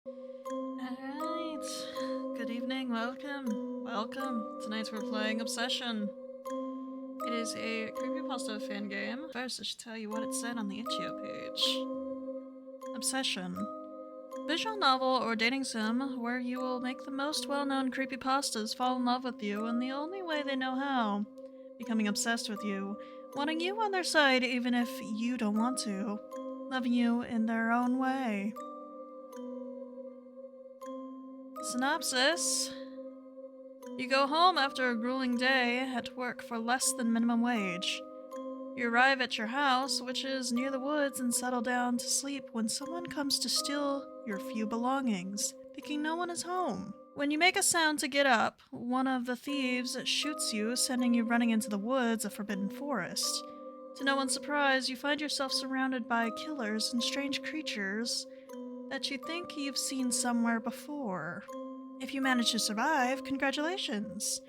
Alright. Good evening, welcome. Welcome. Tonight we're playing Obsession. It is a Creepypasta fan game. First, I should tell you what it said on the itch.io page. Obsession. Visual novel or dating sim where you will make the most well-known creepypastas fall in love with you in the only way they know how. Becoming obsessed with you, wanting you on their side even if you don't want to. Loving you in their own way. Synopsis. You go home after a grueling day at work for less than minimum wage. You arrive at your house, which is near the woods, and settle down to sleep when someone comes to steal your few belongings, thinking no one is home. When you make a sound to get up, one of the thieves shoots you, sending you running into the woods, a forbidden forest. To no one's surprise, you find yourself surrounded by killers and strange creatures that you think you've seen somewhere before. If you manage to survive, congratulations.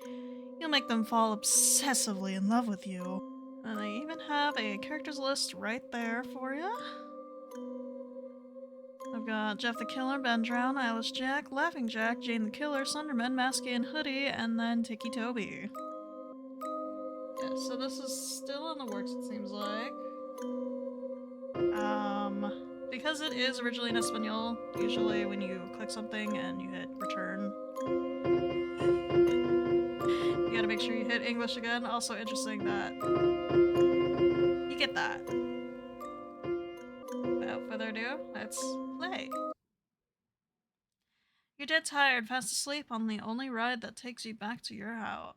You'll make them fall obsessively in love with you. And I even have a characters list right there for you. I've got Jeff the Killer, Ben Drown, Eilish Jack, Laughing Jack, Jane the Killer, Slenderman, Masky, and Hoodie, and then Tiki Tobi. Yeah, so this is still in the works, it seems like. Because it is originally in Espanol, usually when you click something and you hit return, you gotta make sure you hit English again. Also interesting that you get that. Without further ado, let's play. You're dead tired, fast asleep on the only ride that takes you back to your house.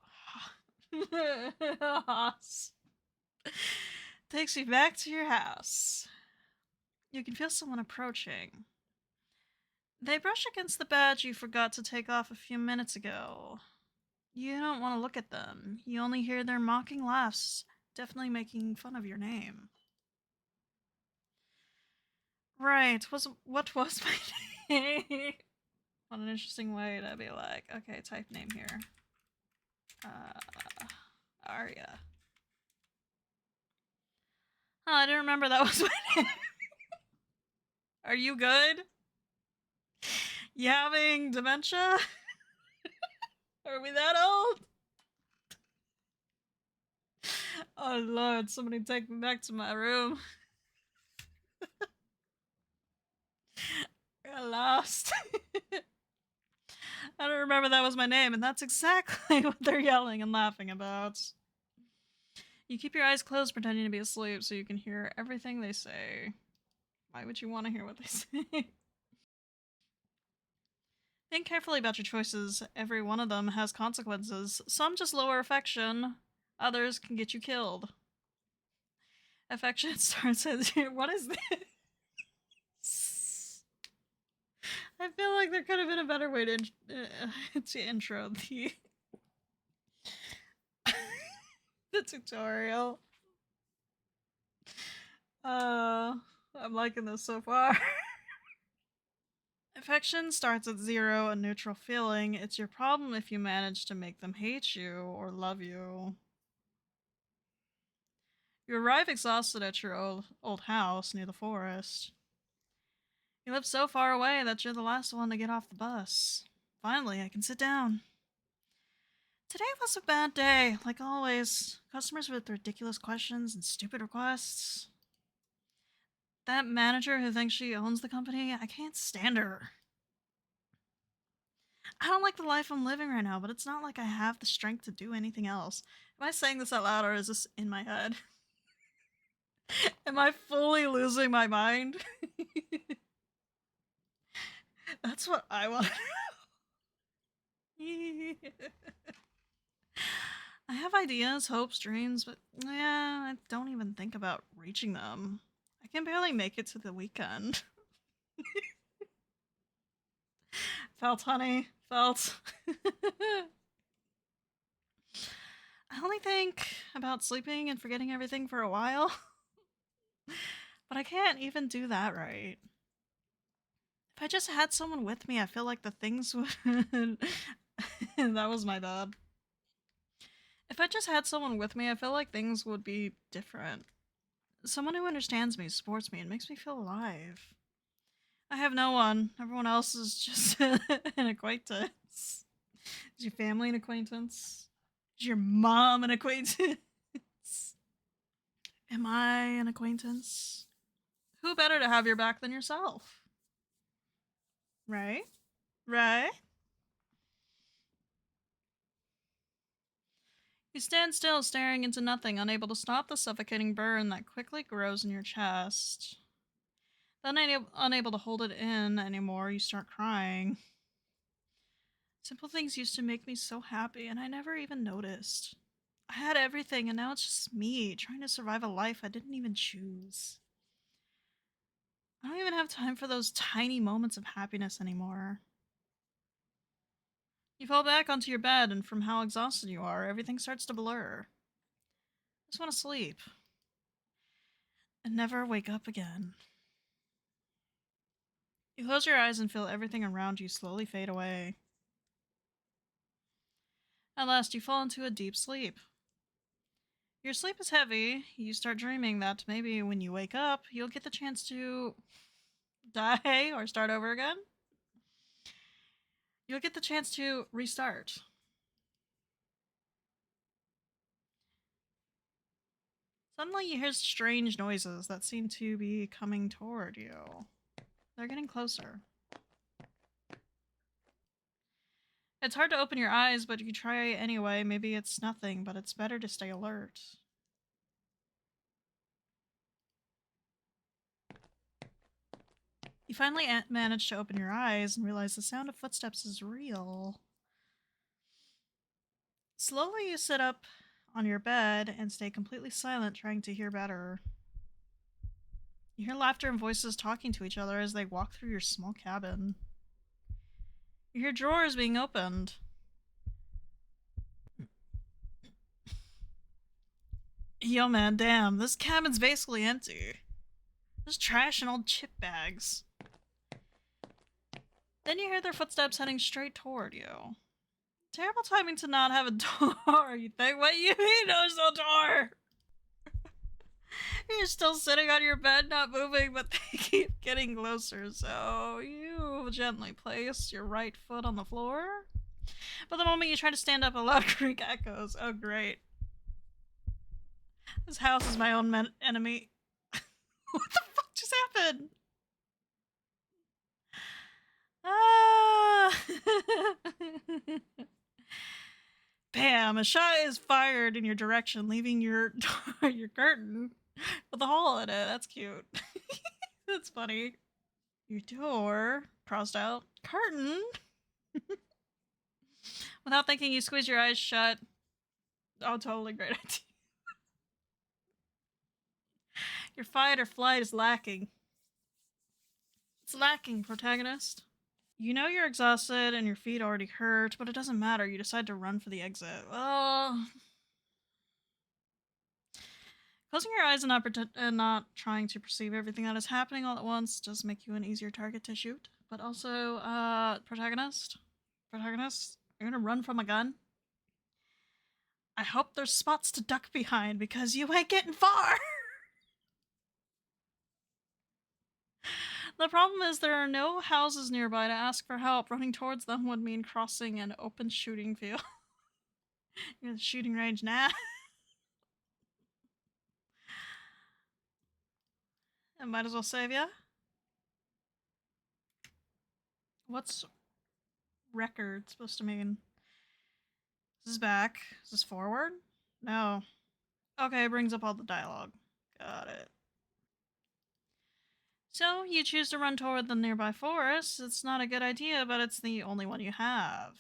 Takes you back to your house. You can feel someone approaching. They brush against the badge you forgot to take off a few minutes ago. You don't want to look at them. You only hear their mocking laughs, definitely making fun of your name. Right, what was my name? What an interesting way to be like, okay, type name here. Aria. Oh, I didn't remember that was my name. Are you good? You having dementia? Are we that old? Oh lord, somebody take me back to my room. I lost. I don't remember that was my name, and that's exactly what they're yelling and laughing about. You keep your eyes closed pretending to be asleep so you can hear everything they say. Why would you want to hear what they say? Think carefully about your choices. Every one of them has consequences. Some just lower affection, others can get you killed. Affection starts as what is this? I feel like there could have been a better way to intro the tutorial. I'm liking this so far. Affection starts at 0, a neutral feeling. It's your problem if you manage to make them hate you or love you. You arrive exhausted at your old house near the forest. You live so far away that you're the last one to get off the bus. Finally, I can sit down. Today was a bad day, like always. Customers with ridiculous questions and stupid requests. That manager who thinks she owns the company, I can't stand her. I don't like the life I'm living right now, but it's not like I have the strength to do anything else. Am I saying this out loud or is this in my head? Am I fully losing my mind? That's what I want to know. I have ideas, hopes, dreams, but yeah, I don't even think about reaching them. I can barely make it to the weekend. Felt, honey. Felt. I only think about sleeping and forgetting everything for a while. But I can't even do that right. If I just had someone with me, I feel like the things would... That was my bad. If I just had someone with me, I feel like things would be different. Someone who understands me, supports me, and makes me feel alive. I have no one. Everyone else is just an acquaintance. Is your family an acquaintance? Is your mom an acquaintance? Am I an acquaintance? Who better to have your back than yourself? Right? Right? You stand still, staring into nothing, unable to stop the suffocating burn that quickly grows in your chest. Then, unable to hold it in anymore, you start crying. Simple things used to make me so happy, and I never even noticed. I had everything, and now it's just me, trying to survive a life I didn't even choose. I don't even have time for those tiny moments of happiness anymore. You fall back onto your bed, and from how exhausted you are, everything starts to blur. I just want to sleep. And never wake up again. You close your eyes and feel everything around you slowly fade away. At last, you fall into a deep sleep. Your sleep is heavy. You start dreaming that maybe when you wake up, you'll get the chance to die or start over again. You'll get the chance to restart. Suddenly, you hear strange noises that seem to be coming toward you. They're getting closer. It's hard to open your eyes, but you try anyway. Maybe it's nothing, but it's better to stay alert. You finally manage to open your eyes and realize the sound of footsteps is real. Slowly, you sit up on your bed and stay completely silent, trying to hear better. You hear laughter and voices talking to each other as they walk through your small cabin. You hear drawers being opened. Yo, man, damn, this cabin's basically empty. There's trash and old chip bags. Then you hear their footsteps heading straight toward you. Terrible timing to not have a door, you think? What you mean there's no door? You're still sitting on your bed, not moving, but they keep getting closer, so you gently place your right foot on the floor. But the moment you try to stand up, a loud creak echoes. Oh, great. This house is my own enemy. What the fuck just happened? Ah! Bam! A shot is fired in your direction, leaving your your curtain with a hole in it. That's cute. That's funny. Your door crossed out. Curtain. Without thinking, you squeeze your eyes shut. Oh, totally great idea. Your fight or flight is lacking. It's lacking, protagonist. You know you're exhausted and your feet already hurt, but it doesn't matter. You decide to run for the exit. Well, closing your eyes and not trying to perceive everything that is happening all at once does make you an easier target to shoot. But also, protagonist, you're gonna run from a gun. I hope there's spots to duck behind because you ain't getting far. The problem is there are no houses nearby to ask for help. Running towards them would mean crossing an open shooting field. You're at the shooting range now. I might as well save ya. What's record supposed to mean? Is this back? Is this forward? No. Okay, it brings up all the dialogue. Got it. So, you choose to run toward the nearby forest. It's not a good idea, but it's the only one you have.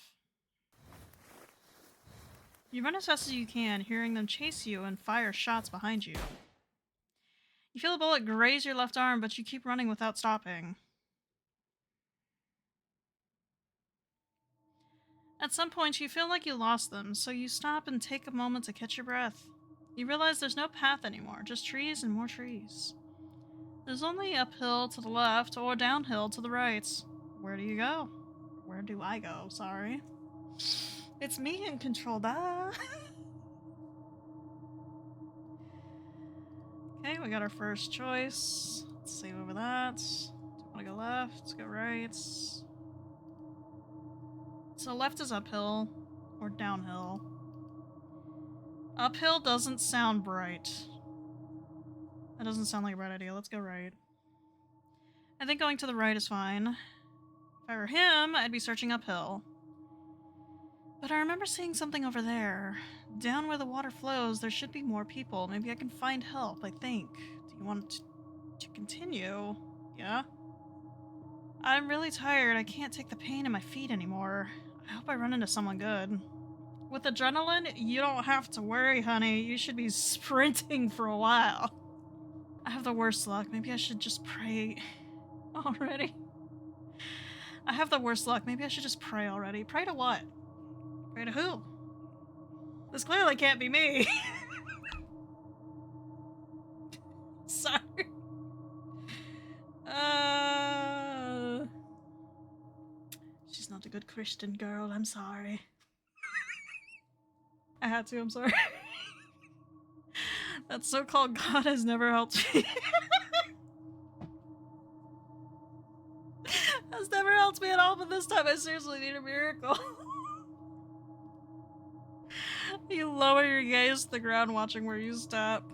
You run as fast as you can, hearing them chase you and fire shots behind you. You feel a bullet graze your left arm, but you keep running without stopping. At some point, you feel like you lost them, so you stop and take a moment to catch your breath. You realize there's no path anymore, just trees and more trees. There's only uphill to the left or downhill to the right. Where do you go? Where do I go? Sorry. It's me in control, duh. Okay, we got our first choice. Let's save over that. Do Wanna go left? Let's go right. So left is uphill or downhill. Uphill doesn't sound bright. That doesn't sound like a bright idea. Let's go right. I think going to the right is fine. If I were him, I'd be searching uphill. But I remember seeing something over there. Down where the water flows, there should be more people. Maybe I can find help, I think. Do you want to continue? Yeah? I'm really tired. I can't take the pain in my feet anymore. I hope I run into someone good. With adrenaline, you don't have to worry, honey. You should be sprinting for a while. I have the worst luck. Maybe I should just pray already. I have the worst luck. Maybe I should just pray already. Pray to what? Pray to who? This clearly can't be me. Sorry. She's not a good Christian girl. I'm sorry. I had to. I'm sorry. That so-called God has never helped me. Has never helped me at all, but this time I seriously need a miracle. You lower your gaze to the ground, watching where you step.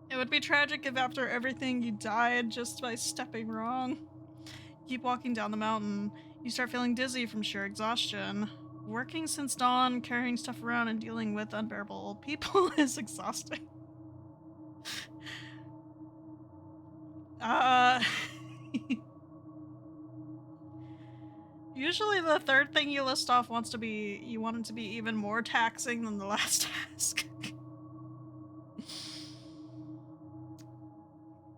It would be tragic if after everything you died just by stepping wrong. Keep walking down the mountain. You start feeling dizzy from sheer exhaustion. Working since dawn, carrying stuff around and dealing with unbearable old people is exhausting. Usually the third thing you list off wants to be, you want it to be even more taxing than the last task.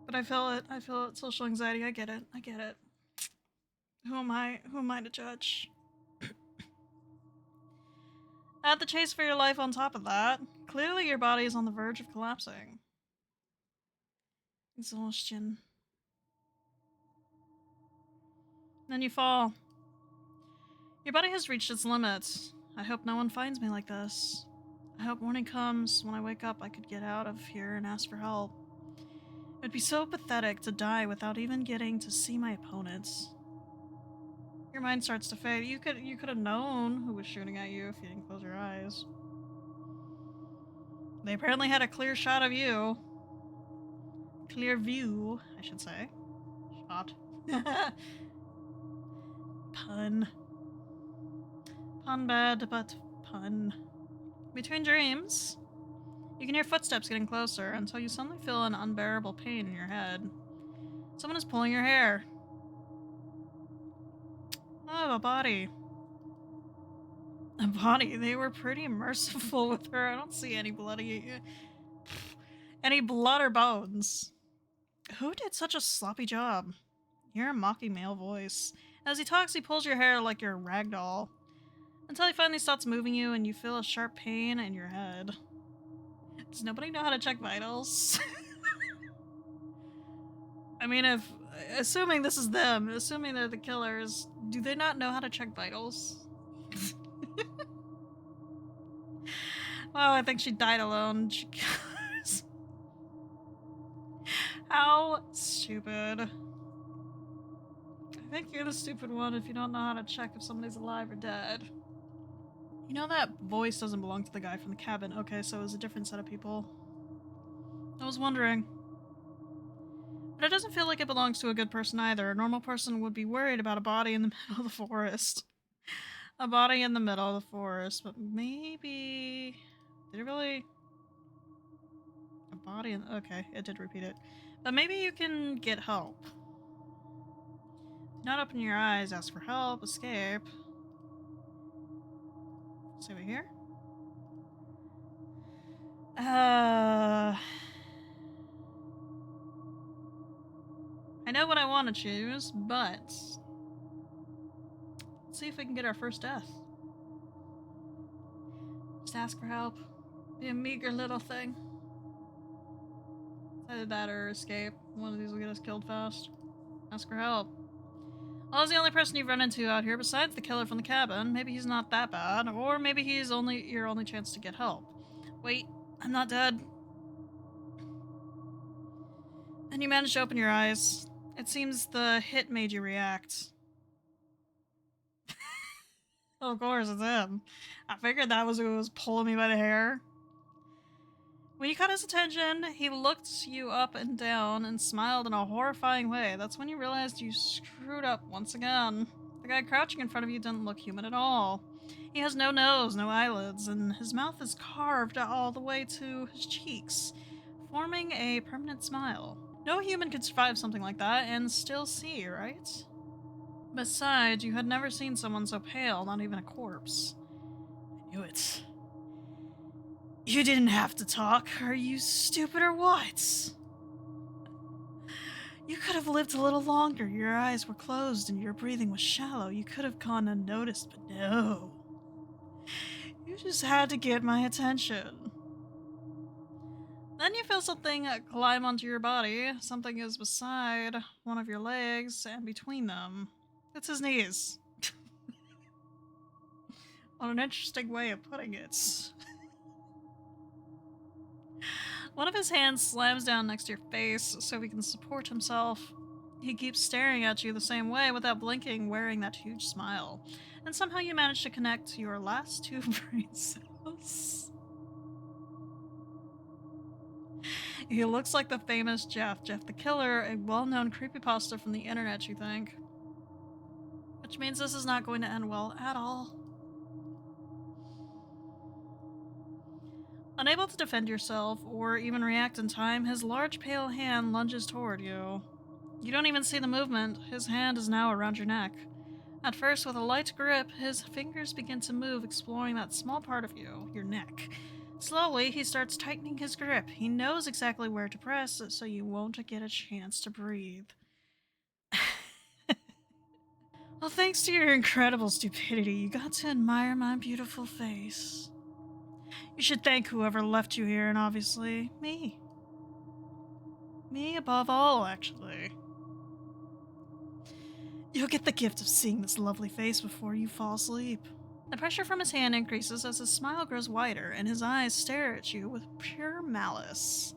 But I feel it. I feel it. Social anxiety. I get it. I get it. Who am I? Who am I to judge? Add the chase for your life on top of that. Clearly your body is on the verge of collapsing. Exhaustion. Then you fall. Your body has reached its limits. I hope no one finds me like this. I hope morning comes. When I wake up, I could get out of here and ask for help. It would be so pathetic to die without even getting to see my opponents. Your mind starts to fade. You could have known who was shooting at you if you didn't close your eyes. They apparently had a clear shot of you. Clear view, I should say. Shot. Pun. Pun bad, but pun. Between dreams, you can hear footsteps getting closer until you suddenly feel an unbearable pain in your head. Someone is pulling your hair. Oh, a body. A body. They were pretty merciful with her. I don't see any any blood or bones. Who did such a sloppy job? You hear a mocking male voice. As he talks, he pulls your hair like you're a rag doll. Until he finally stops moving you and you feel a sharp pain in your head. Does nobody know how to check vitals? I mean, assuming this is them, assuming they're the killers, do they not know how to check vitals? Well, I think she died alone. How stupid. I think you're the stupid one if you don't know how to check if somebody's alive or dead. You know that voice doesn't belong to the guy from the cabin. Okay, so it was a different set of people. I was wondering. But it doesn't feel like it belongs to a good person either. A normal person would be worried about a body in the middle of the forest. A body in the middle of the forest, but maybe... Did it really... A body in... Okay, it did repeat it. But maybe you can get help. Do not open your eyes, ask for help, escape. See what here? I know what I want to choose, but... Let's see if we can get our first death. Just ask for help. Be a meager little thing. Either that or escape. One of these will get us killed fast. Ask for help. Well, he's the only person you've run into out here besides the killer from the cabin. Maybe he's not that bad, or maybe he's your only chance to get help. Wait, I'm not dead. And you manage to open your eyes. It seems the hit made you react. Of course, it's him. I figured that was who was pulling me by the hair. When you caught his attention, he looked you up and down and smiled in a horrifying way. That's when you realized you screwed up once again. The guy crouching in front of you didn't look human at all. He has no nose, no eyelids, and his mouth is carved all the way to his cheeks, forming a permanent smile. No human could survive something like that and still see, right? Besides, you had never seen someone so pale, not even a corpse. I knew it. You didn't have to talk. Are you stupid or what? You could have lived a little longer. Your eyes were closed and your breathing was shallow. You could have gone unnoticed, but no. You just had to get my attention. Then you feel something climb onto your body. Something is beside one of your legs and between them. It's his knees. What an interesting way of putting it. One of his hands slams down next to your face so he can support himself. He keeps staring at you the same way without blinking, wearing that huge smile. And somehow you manage to connect your last two brain cells. He looks like the famous Jeff the Killer, a well-known creepypasta from the internet, you think. Which means this is not going to end well at all. Unable to defend yourself or even react in time, his large pale hand lunges toward you. You don't even see the movement. His hand is now around your neck. At first, with a light grip, his fingers begin to move, exploring that small part of you, your neck. Slowly, he starts tightening his grip. He knows exactly where to press, so you won't get a chance to breathe. Well, thanks to your incredible stupidity, you got to admire my beautiful face. You should thank whoever left you here, and obviously, me. Me above all, actually. You'll get the gift of seeing this lovely face before you fall asleep. The pressure from his hand increases as his smile grows wider, and his eyes stare at you with pure malice.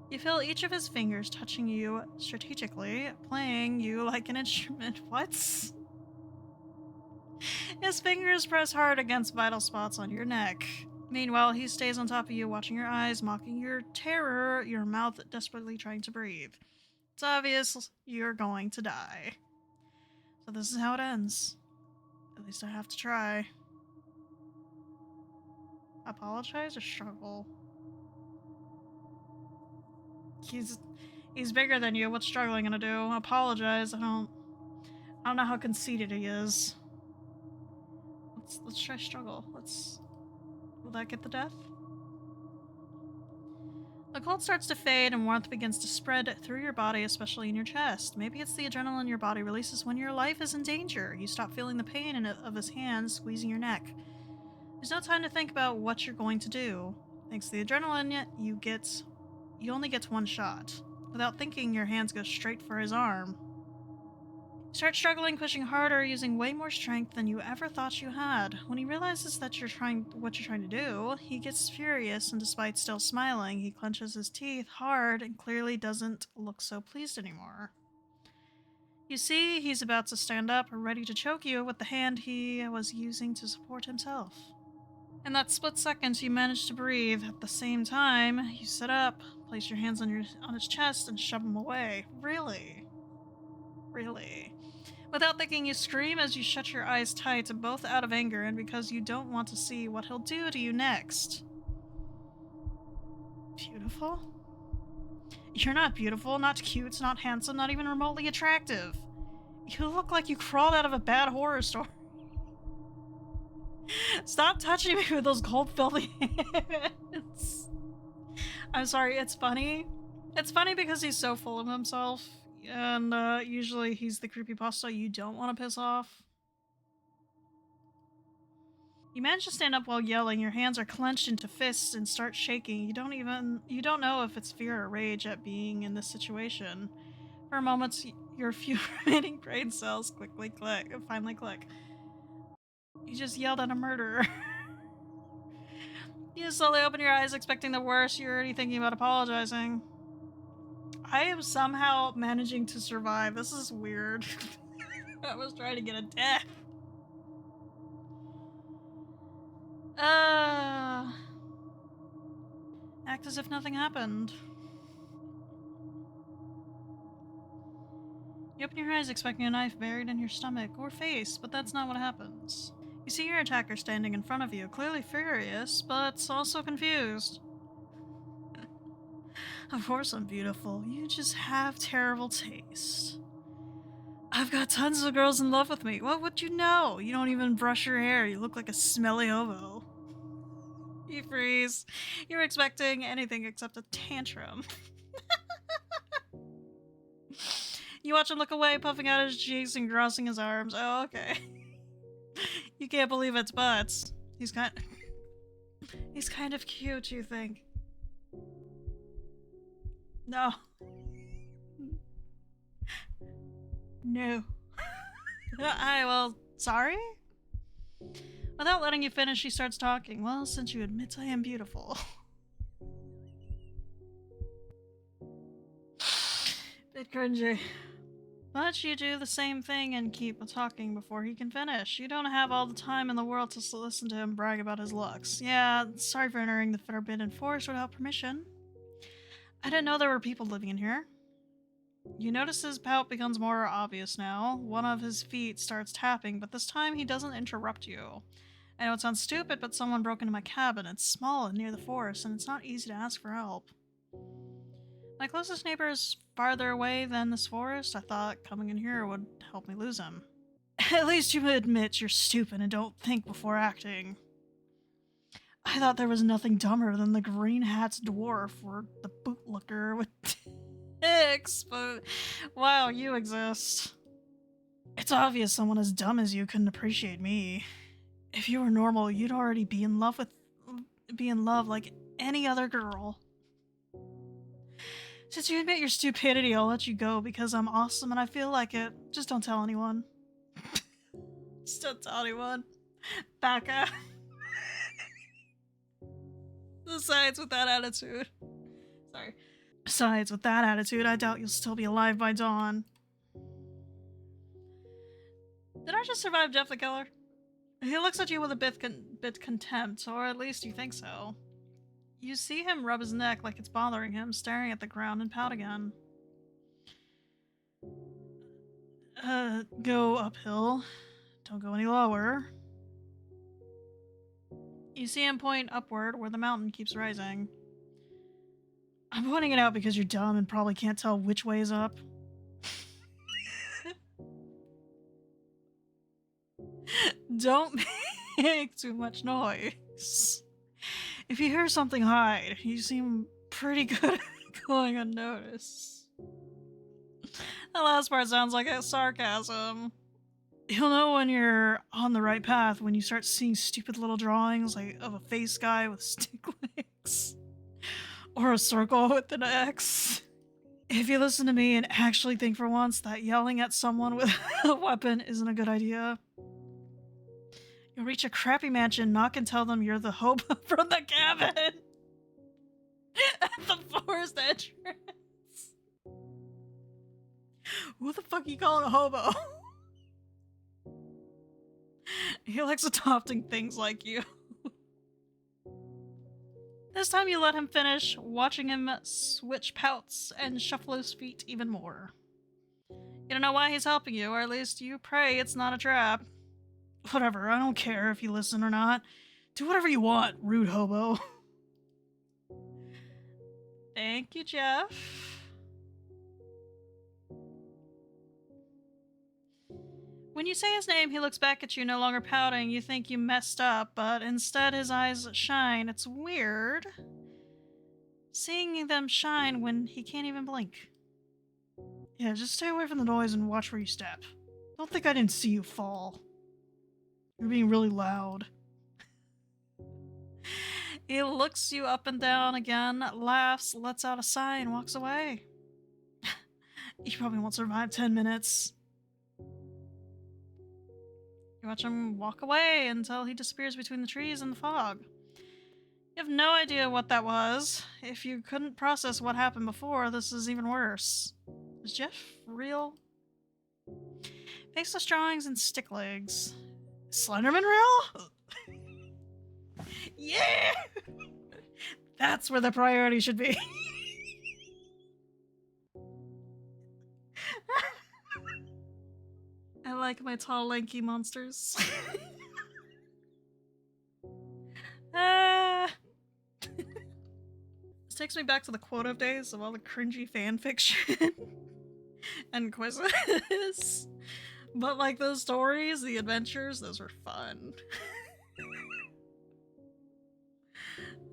You feel each of his fingers touching you strategically, playing you like an instrument. What? His fingers press hard against vital spots on your neck. Meanwhile, he stays on top of you, watching your eyes, mocking your terror, your mouth desperately trying to breathe. It's obvious you're going to die. So this is how it ends. At least I have to try. Apologize or struggle? He's bigger than you. What's struggling gonna do? Apologize. I don't know how conceited he is. Let's try struggle. Will that get the death? The cold starts to fade and warmth begins to spread through your body, especially in your chest. Maybe it's the adrenaline your body releases when your life is in danger. You stop feeling the pain of his hands squeezing your neck. There's no time to think about what you're going to do. Thanks to the adrenaline, you only get one shot. Without thinking, your hands go straight for his arm. You start struggling, pushing harder, using way more strength than you ever thought you had. When he realizes that what you're trying to do, he gets furious, and despite still smiling, he clenches his teeth hard and clearly doesn't look so pleased anymore. You see, he's about to stand up, ready to choke you with the hand he was using to support himself. In that split second, you manage to breathe. At the same time, you sit up, place your hands on his chest, and shove him away. Really? Really? Without thinking, you scream as you shut your eyes tight, both out of anger and because you don't want to see what he'll do to you next. Beautiful? You're not beautiful, not cute, not handsome, not even remotely attractive. You look like you crawled out of a bad horror story. Stop touching me with those cold, filthy hands. I'm sorry, it's funny. It's funny because he's so full of himself, and usually he's the creepypasta you don't want to piss off. You manage to stand up while yelling. Your hands are clenched into fists and start shaking. You don't know if it's fear or rage at being in this situation. For a moment, your few remaining brain cells finally click. You just yelled at a murderer. You slowly open your eyes, expecting the worst. You're already thinking about apologizing. I am somehow managing to survive. This is weird. I was trying to get a death. Act as if nothing happened. You open your eyes expecting a knife buried in your stomach or face, but that's not what happens. You see your attacker standing in front of you, clearly furious, but also confused. Of course I'm beautiful. You just have terrible taste. I've got tons of girls in love with me. What would you know? You don't even brush your hair. You look like a smelly hobo. You freeze. You're expecting anything except a tantrum. You watch him look away, puffing out his cheeks and crossing his arms. Oh, okay. You can't believe it's butts. He's kind of cute, you think? No. No. Well, sorry? Without letting you finish, she starts talking. Well, since you admit I am beautiful. Bit cringy. But you do the same thing and keep talking before he can finish. You don't have all the time in the world to listen to him brag about his looks. Yeah, sorry for entering the forbidden forest without permission. I didn't know there were people living in here. You notice his pout becomes more obvious now. One of his feet starts tapping, but this time he doesn't interrupt you. I know it sounds stupid, but someone broke into my cabin. It's small and near the forest, and it's not easy to ask for help. My closest neighbor is farther away than this forest. I thought coming in here would help me lose him. At least you admit you're stupid and don't think before acting. I thought there was nothing dumber than the green hat's dwarf or the bootlicker with dicks, but wow, you exist. It's obvious someone as dumb as you couldn't appreciate me. If you were normal, you'd already be in love like any other girl. Since you admit your stupidity, I'll let you go because I'm awesome and I feel like it. Just don't tell anyone. Just don't tell anyone. Back up. Besides, with that attitude. Sorry. Besides, with that attitude, I doubt you'll still be alive by dawn. Did I just survive Jeff the Killer? He looks at you with a bit contempt, or at least you think so. You see him rub his neck like it's bothering him, staring at the ground and pout again. Go uphill. Don't go any lower. You see him point upward where the mountain keeps rising. I'm pointing it out because you're dumb and probably can't tell which way is up. Don't make too much noise. If you hear something, hide. You seem pretty good at going unnoticed. That last part sounds like a sarcasm. You'll know when you're on the right path when you start seeing stupid little drawings like of a face guy with stick legs. Or a circle with an X. If you listen to me and actually think for once that yelling at someone with a weapon isn't a good idea. You'll reach a crappy mansion, knock and tell them you're the hobo from the cabin at the forest entrance. Who the fuck you calling a hobo? He likes adopting things like you. This time you let him finish, watching him switch pouts and shuffle his feet even more. You don't know why he's helping you, or at least you pray it's not a trap. Whatever, I don't care if you listen or not. Do whatever you want, rude hobo. Thank you, Jeff. When you say his name, he looks back at you, no longer pouting. You think you messed up, but instead his eyes shine. It's weird. Seeing them shine when he can't even blink. Yeah, just stay away from the noise and watch where you step. Don't think I didn't see you fall. You're being really loud. He looks you up and down again, laughs, lets out a sigh, and walks away. You probably won't survive 10 minutes. You watch him walk away until he disappears between the trees and the fog. You have no idea what that was. If you couldn't process what happened before, this is even worse. Is Jeff real? Faceless drawings and stick legs. Slenderman real? Yeah! That's where the priority should be. I like my tall, lanky monsters. This takes me back to the quote-of days of all the cringy fanfiction and quizzes. But like those stories, the adventures, those were fun.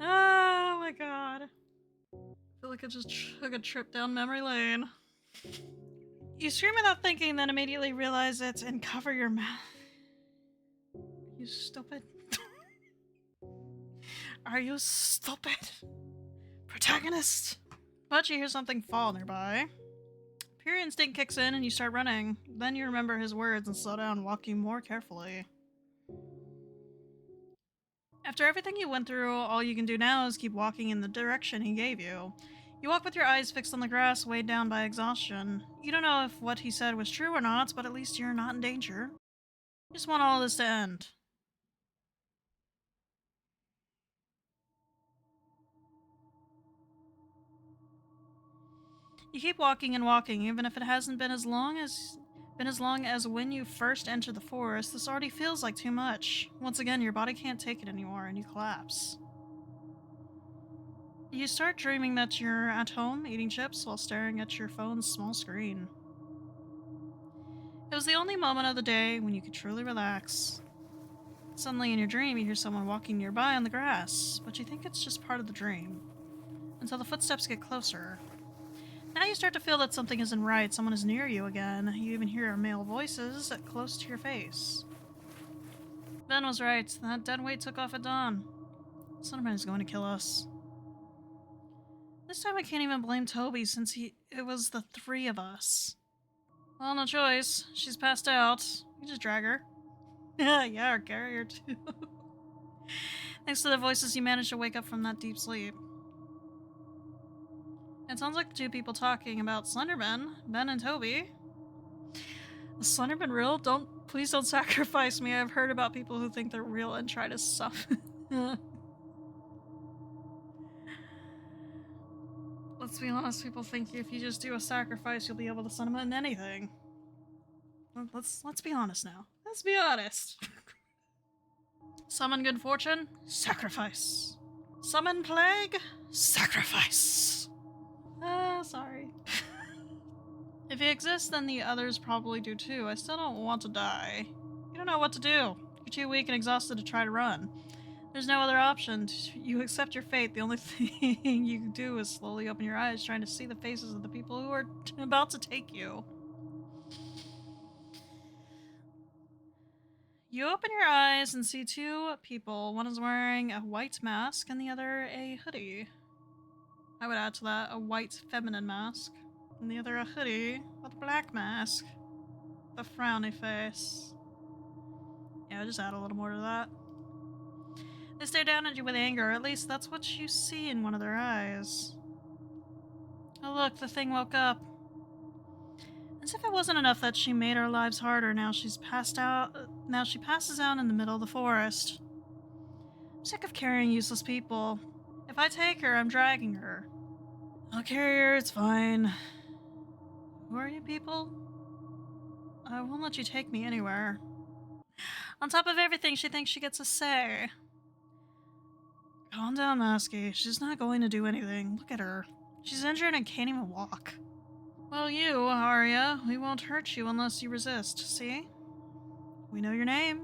Oh my god. I feel like I just took a trip down memory lane. You scream without thinking, then immediately realize it and cover your mouth. You stupid. Are you stupid? Protagonist! But you hear something fall nearby. Pure instinct kicks in and you start running. Then you remember his words and slow down, walking more carefully. After everything you went through, all you can do now is keep walking in the direction he gave you. You walk with your eyes fixed on the grass, weighed down by exhaustion. You don't know if what he said was true or not, but at least you're not in danger. You just want all this to end. You keep walking and walking, even if it hasn't been as long as when you first entered the forest. This already feels like too much. Once again, your body can't take it anymore, and you collapse. You start dreaming that you're at home eating chips while staring at your phone's small screen. It was the only moment of the day when you could truly relax. Suddenly in your dream, you hear someone walking nearby on the grass, but you think it's just part of the dream. Until the footsteps get closer. Now you start to feel that something isn't right. Someone is near you again. You even hear male voices close to your face. Ben was right. That dead weight took off at dawn. Slenderman is going to kill us. This time I can't even blame Tobi since it was the three of us. Well, no choice. She's passed out. You just drag her. Yeah, or carry her too. Thanks to the voices, you managed to wake up from that deep sleep. It sounds like the two people talking about Slenderman, Ben and Tobi. Is Slenderman real? Please don't sacrifice me. I've heard about people who think they're real and try to suffer. Let's be honest, people think if you just do a sacrifice, you'll be able to summon anything. Let's be honest now. Let's be honest. Summon good fortune? Sacrifice. Summon plague? Sacrifice. Sorry. If he exists, then the others probably do too. I still don't want to die. You don't know what to do. You're too weak and exhausted to try to run. There's no other option. You accept your fate. The only thing you can do is slowly open your eyes, trying to see the faces of the people who are about to take you. You open your eyes and see two people. One is wearing a white mask and the other a hoodie. I would add to that a white feminine mask. And the other a hoodie with a black mask. The frowny face. Yeah, just add a little more to that. They stare down at you with anger, at least that's what you see in one of their eyes. Oh look, the thing woke up. As if it wasn't enough that she made our lives harder, now she passes out in the middle of the forest. I'm sick of carrying useless people. If I take her, I'm dragging her. I'll carry her, it's fine. Who are you people? I won't let you take me anywhere. On top of everything, she thinks she gets a say. Calm down, Masky. She's not going to do anything. Look at her. She's injured and can't even walk. Well, you, Arya, we won't hurt you unless you resist, see? We know your name.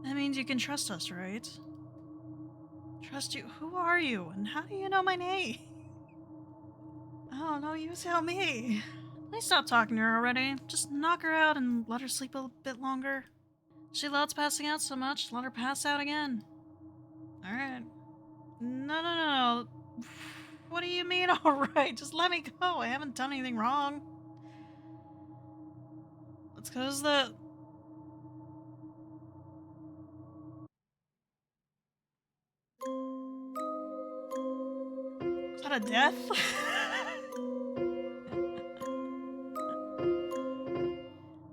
That means you can trust us, right? Trust you? Who are you? And how do you know my name? Oh, no, you tell me. Please stop talking to her already. Just knock her out and let her sleep a bit longer. She loves passing out so much, let her pass out again. Alright. No. What do you mean, alright? Just let me go. I haven't done anything wrong. Let's close the... that a death?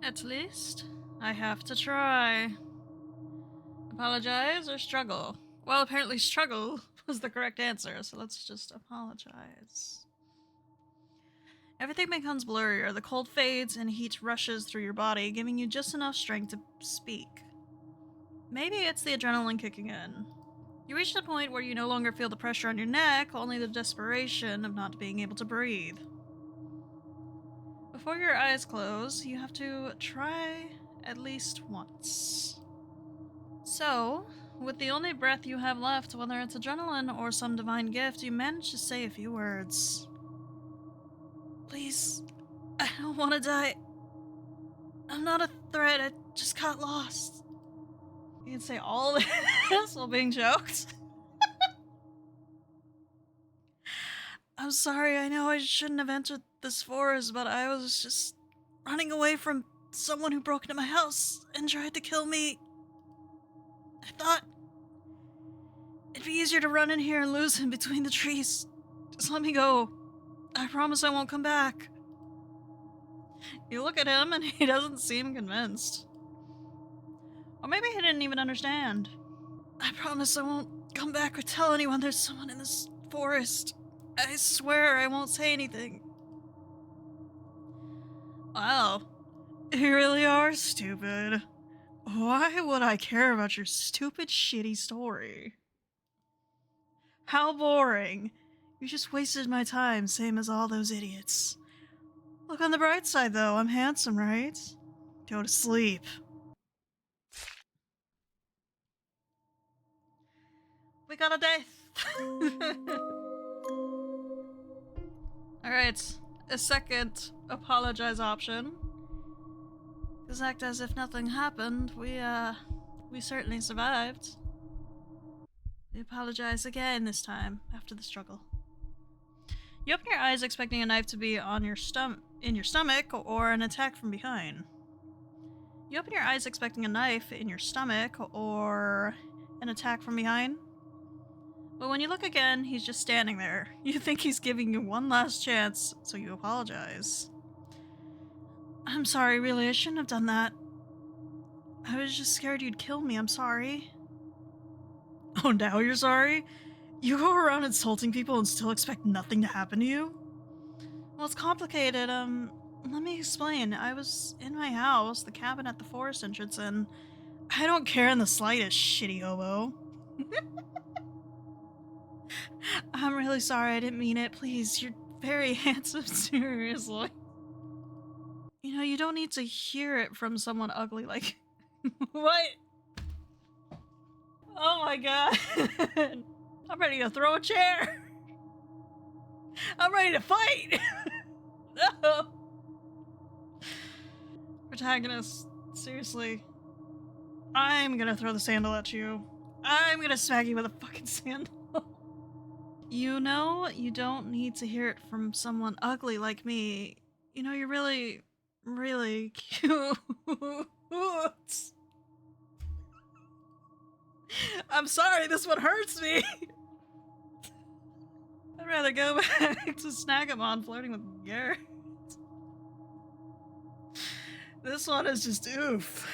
At least, I have to try. Apologize or struggle? Well, apparently struggle was the correct answer, so let's just apologize. Everything becomes blurrier. The cold fades and heat rushes through your body, giving you just enough strength to speak. Maybe it's the adrenaline kicking in. You reach the point where you no longer feel the pressure on your neck, only the desperation of not being able to breathe. Before your eyes close, you have to try at least once. So, with the only breath you have left, whether it's adrenaline or some divine gift, you manage to say a few words. Please, I don't want to die. I'm not a threat, I just got lost. You can say all this while being choked. I'm sorry, I know I shouldn't have entered this forest, but I was just running away from someone who broke into my house and tried to kill me. I thought it'd be easier to run in here and lose him between the trees. Just let me go. I promise I won't come back. You look at him and he doesn't seem convinced. Or maybe he didn't even understand. I promise I won't come back or tell anyone there's someone in this forest. I swear I won't say anything. Wow. You really are stupid. Why would I care about your stupid, shitty story? How boring. You just wasted my time, same as all those idiots. Look on the bright side, though. I'm handsome, right? Go to sleep. We got a death. Alright, a second apologize option. Just act as if nothing happened. We certainly survived. We apologize again this time, after the struggle. You open your eyes expecting a knife to be on your in your stomach or an attack from behind. You open your eyes expecting a knife in your stomach or an attack from behind. But when you look again, he's just standing there. You think he's giving you one last chance, so you apologize. I'm sorry, really, I shouldn't have done that. I was just scared you'd kill me, I'm sorry. Oh, now you're sorry? You go around insulting people and still expect nothing to happen to you? Well, it's complicated, let me explain. I was in my house, the cabin at the forest entrance, and I don't care in the slightest, shitty hobo. I'm really sorry, I didn't mean it. Please, you're very handsome, seriously. You know, you don't need to hear it from someone ugly like... What? Oh my god. I'm ready to throw a chair. I'm ready to fight. No. Protagonist, seriously. I'm gonna throw the sandal at you. I'm gonna smack you with a fucking sandal. You know, you don't need to hear it from someone ugly like me. You know, you're really, really cute. I'm sorry, this one hurts me. I'd rather go back to Snagamon flirting with Garrett. This one is just oof.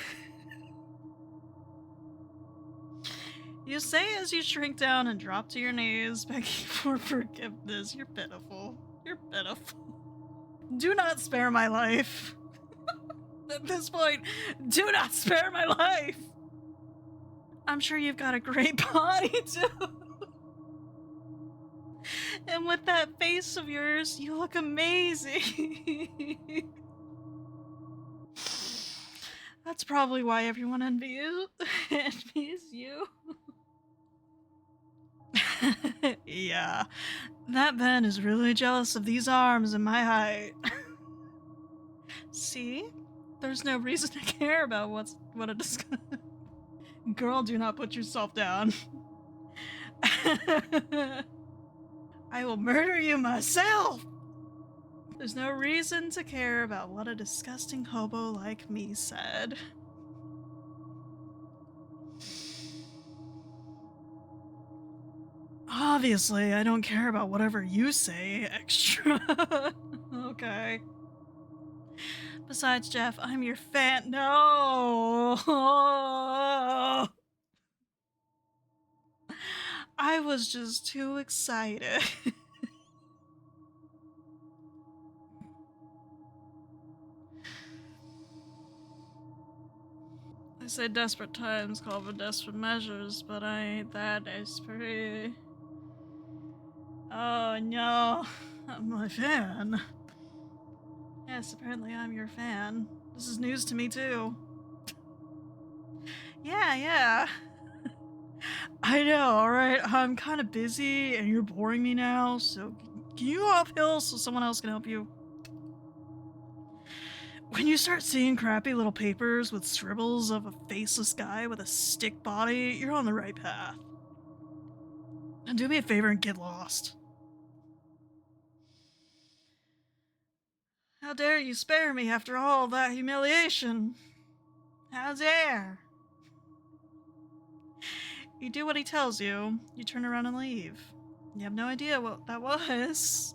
You say as you shrink down and drop to your knees, begging for forgiveness. You're pitiful. You're pitiful. Do not spare my life. At this point, do not spare my life. I'm sure you've got a great body, too. And with that face of yours, you look amazing. That's probably why everyone envies you. Yeah, that Ben is really jealous of these arms and my height. See? There's no reason to care about what a disgust. Girl, do not put yourself down. I will murder you myself! There's no reason to care about what a disgusting hobo like me said. Obviously, I don't care about whatever you say, extra. Okay. Besides, Jeff, I'm your fan. No! I was just too excited. They say desperate times call for desperate measures, but I ain't that desperate. Oh no, I'm my fan. Yes, apparently I'm your fan. This is news to me too. Yeah. I know, alright? I'm kind of busy and you're boring me now, so can you go uphill so someone else can help you? When you start seeing crappy little papers with scribbles of a faceless guy with a stick body, you're on the right path. And do me a favor and get lost. How dare you spare me after all that humiliation? How dare? You do what he tells you, you turn around and leave. You have no idea what that was.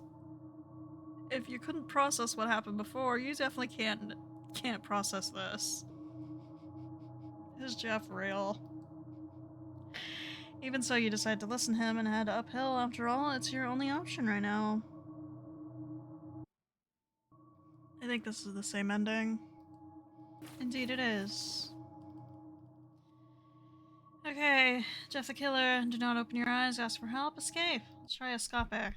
If you couldn't process what happened before, you definitely can't process this. Is Jeff real? Even so, you decide to listen to him and head uphill. After all, it's your only option right now. I think this is the same ending. Indeed it is. Okay, Jeff the Killer, do not open your eyes, ask for help, escape. Let's try escape.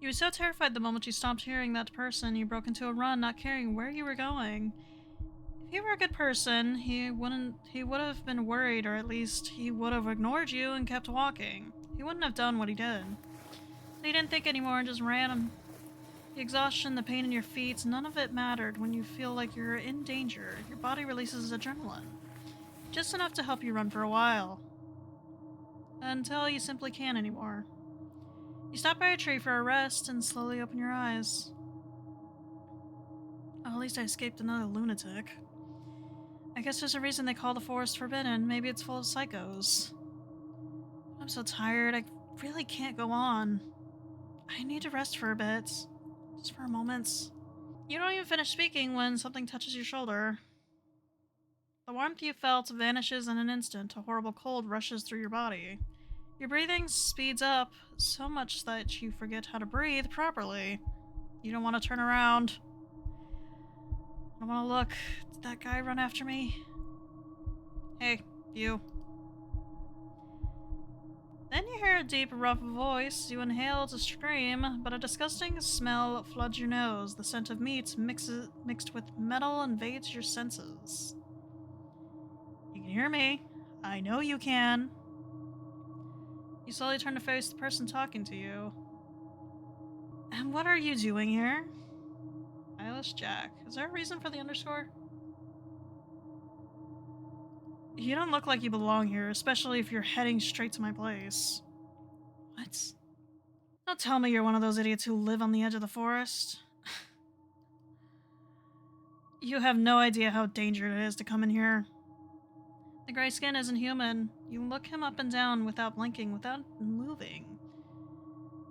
You were so terrified the moment you stopped hearing that person, you broke into a run, not caring where you were going. If he were a good person, he would have been worried, or at least he would have ignored you and kept walking. He wouldn't have done what he did. But he didn't think anymore and just ran him. The exhaustion, the pain in your feet, none of it mattered when you feel like you're in danger. Your body releases adrenaline. Just enough to help you run for a while. Until you simply can't anymore. You stop by a tree for a rest and slowly open your eyes. Oh, at least I escaped another lunatic. I guess there's a reason they call the forest forbidden. Maybe it's full of psychos. I'm so tired, I really can't go on. I need to rest for a bit. Just for a moment. You don't even finish speaking when something touches your shoulder. The warmth you felt vanishes in an instant. A horrible cold rushes through your body. Your breathing speeds up so much that you forget how to breathe properly. You don't want to turn around. I don't want to look. Did that guy run after me? Hey, you. Then you hear a deep, rough voice. You inhale to scream, but a disgusting smell floods your nose. The scent of meat mixed with metal invades your senses. You can hear me. I know you can. You slowly turn to face the person talking to you. And what are you doing here? Eyeless Jack. Is there a reason for the underscore? You don't look like you belong here, especially if you're heading straight to my place. What? Don't tell me you're one of those idiots who live on the edge of the forest. You have no idea how dangerous it is to come in here. The gray skin isn't human. You look him up and down without blinking, without moving.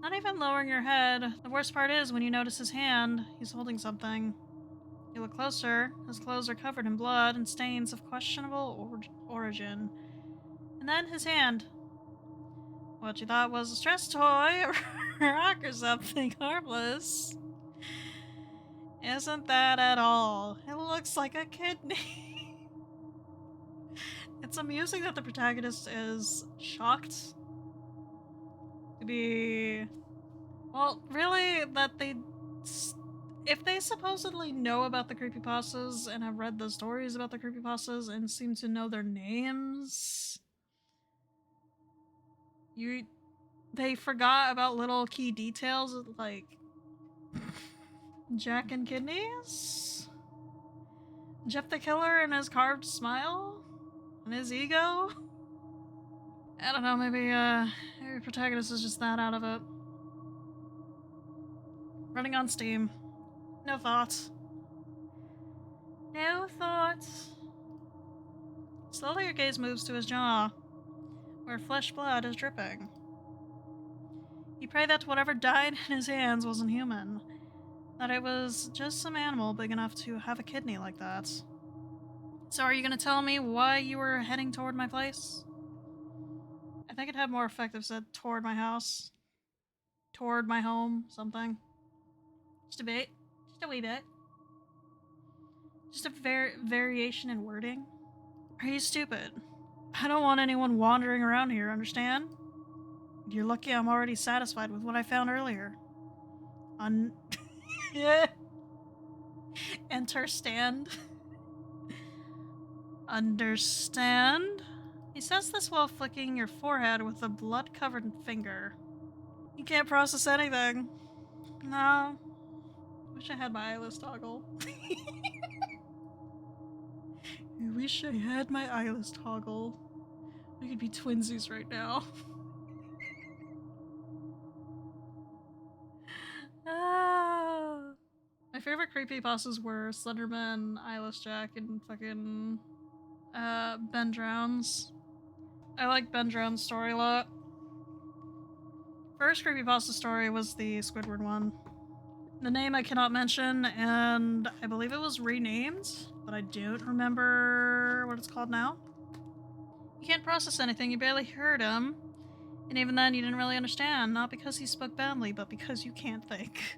Not even lowering your head. The worst part is when you notice his hand, he's holding something. You look closer. His clothes are covered in blood and stains of questionable origin. And then his hand. What you thought was a stress toy, a rock or something harmless. Isn't that at all? It looks like a kidney. It's amusing that the protagonist is shocked to be... Well, really, that they... If they supposedly know about the creepypastas and have read the stories about the creepypastas and seem to know their names... They forgot about little key details like... Jack and kidneys? Jeff the Killer and his carved smile? And his ego? I don't know, maybe the protagonist is just that out of it. Running on steam. No thoughts. No thoughts. Slowly your gaze moves to his jaw. where flesh blood is dripping. You pray that whatever died in his hands wasn't human, that it was just some animal big enough to have a kidney like that. So are you gonna tell me why you were heading toward my place? I think it'd have more effect if it said toward my house. Toward my home, something. Just a bit. Just a wee bit. Just a variation in wording. Are you stupid? I don't want anyone wandering around here, understand? You're lucky I'm already satisfied with what I found earlier. Yeah. Enter stand. Understand? He says this while flicking your forehead with a blood-covered finger. You can't process anything. No. Wish I had my eyeless toggle. I wish I had my eyeless toggle. We could be twinsies right now. Ah. My favorite creepypastas were Slenderman, Eyeless Jack, and fucking Ben Drown's. I like Ben Drown's story a lot. First creepypasta story was the Squidward one. The name I cannot mention, and I believe it was renamed, but I don't remember what it's called now. You can't process anything, you barely heard him. And even then, you didn't really understand, not because he spoke badly, but because you can't think.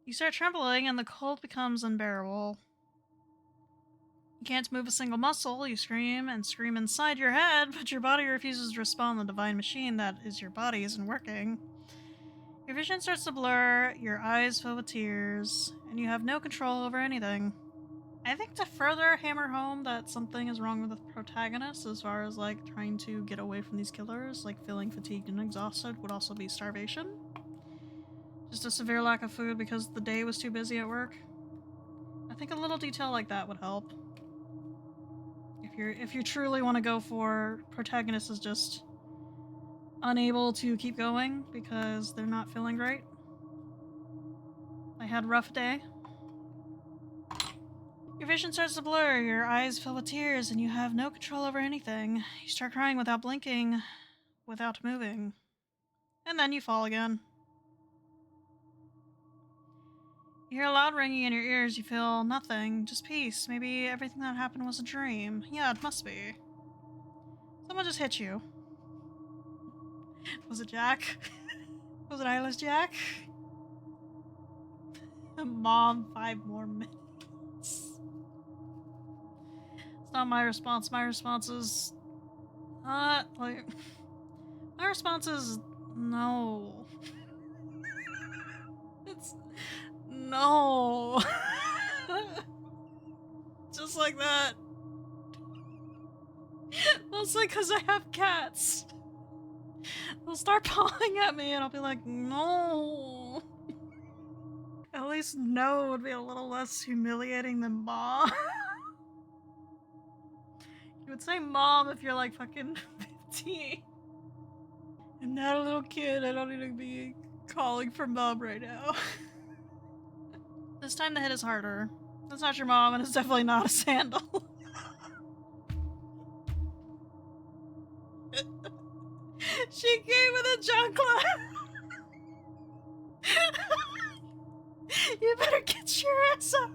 You start trembling, and the cold becomes unbearable. You can't move a single muscle, you scream and scream inside your head, but your body refuses to respond. The divine machine that is your body isn't working. Your vision starts to blur, your eyes fill with tears, and you have no control over anything. I think to further hammer home that something is wrong with the protagonist as far as like trying to get away from these killers, like feeling fatigued and exhausted, would also be starvation. Just a severe lack of food because the day was too busy at work. I think a little detail like that would help. If you truly want to go for protagonist is just unable to keep going because they're not feeling great. I had a rough day. Your vision starts to blur, your eyes fill with tears, and you have no control over anything. You start crying without blinking, without moving. And then you fall again. You hear a loud ringing in your ears, you feel nothing, just peace. Maybe everything that happened was a dream. Yeah, it must be. Someone just hit you. Was it Jack? Was it Eyeless Jack? Mom, 5 more minutes. It's not my response. My response is... my response is... no. It's... no. Just like that. Mostly because I have cats. They'll start pawing at me and I'll be like, no. At least no would be a little less humiliating than mom. You would say mom if you're like fucking 15. I'm not a little kid, I don't need to be calling for mom right now. This time the hit is harder. That's not your mom and it's definitely not a sandal. She came with a chancla. You better get your ass up.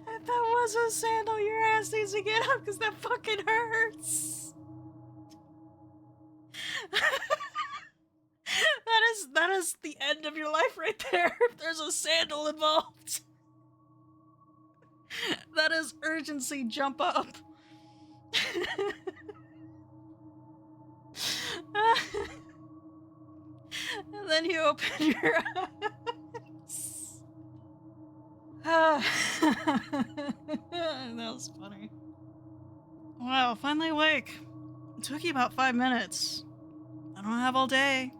If that was a sandal, your ass needs to get up because that fucking hurts. That is the end of your life right there if there's a sandal involved. That is urgency, jump up. And then you open your eyes. That was funny. Wow, finally awake. It took you about 5 minutes. I don't have all day.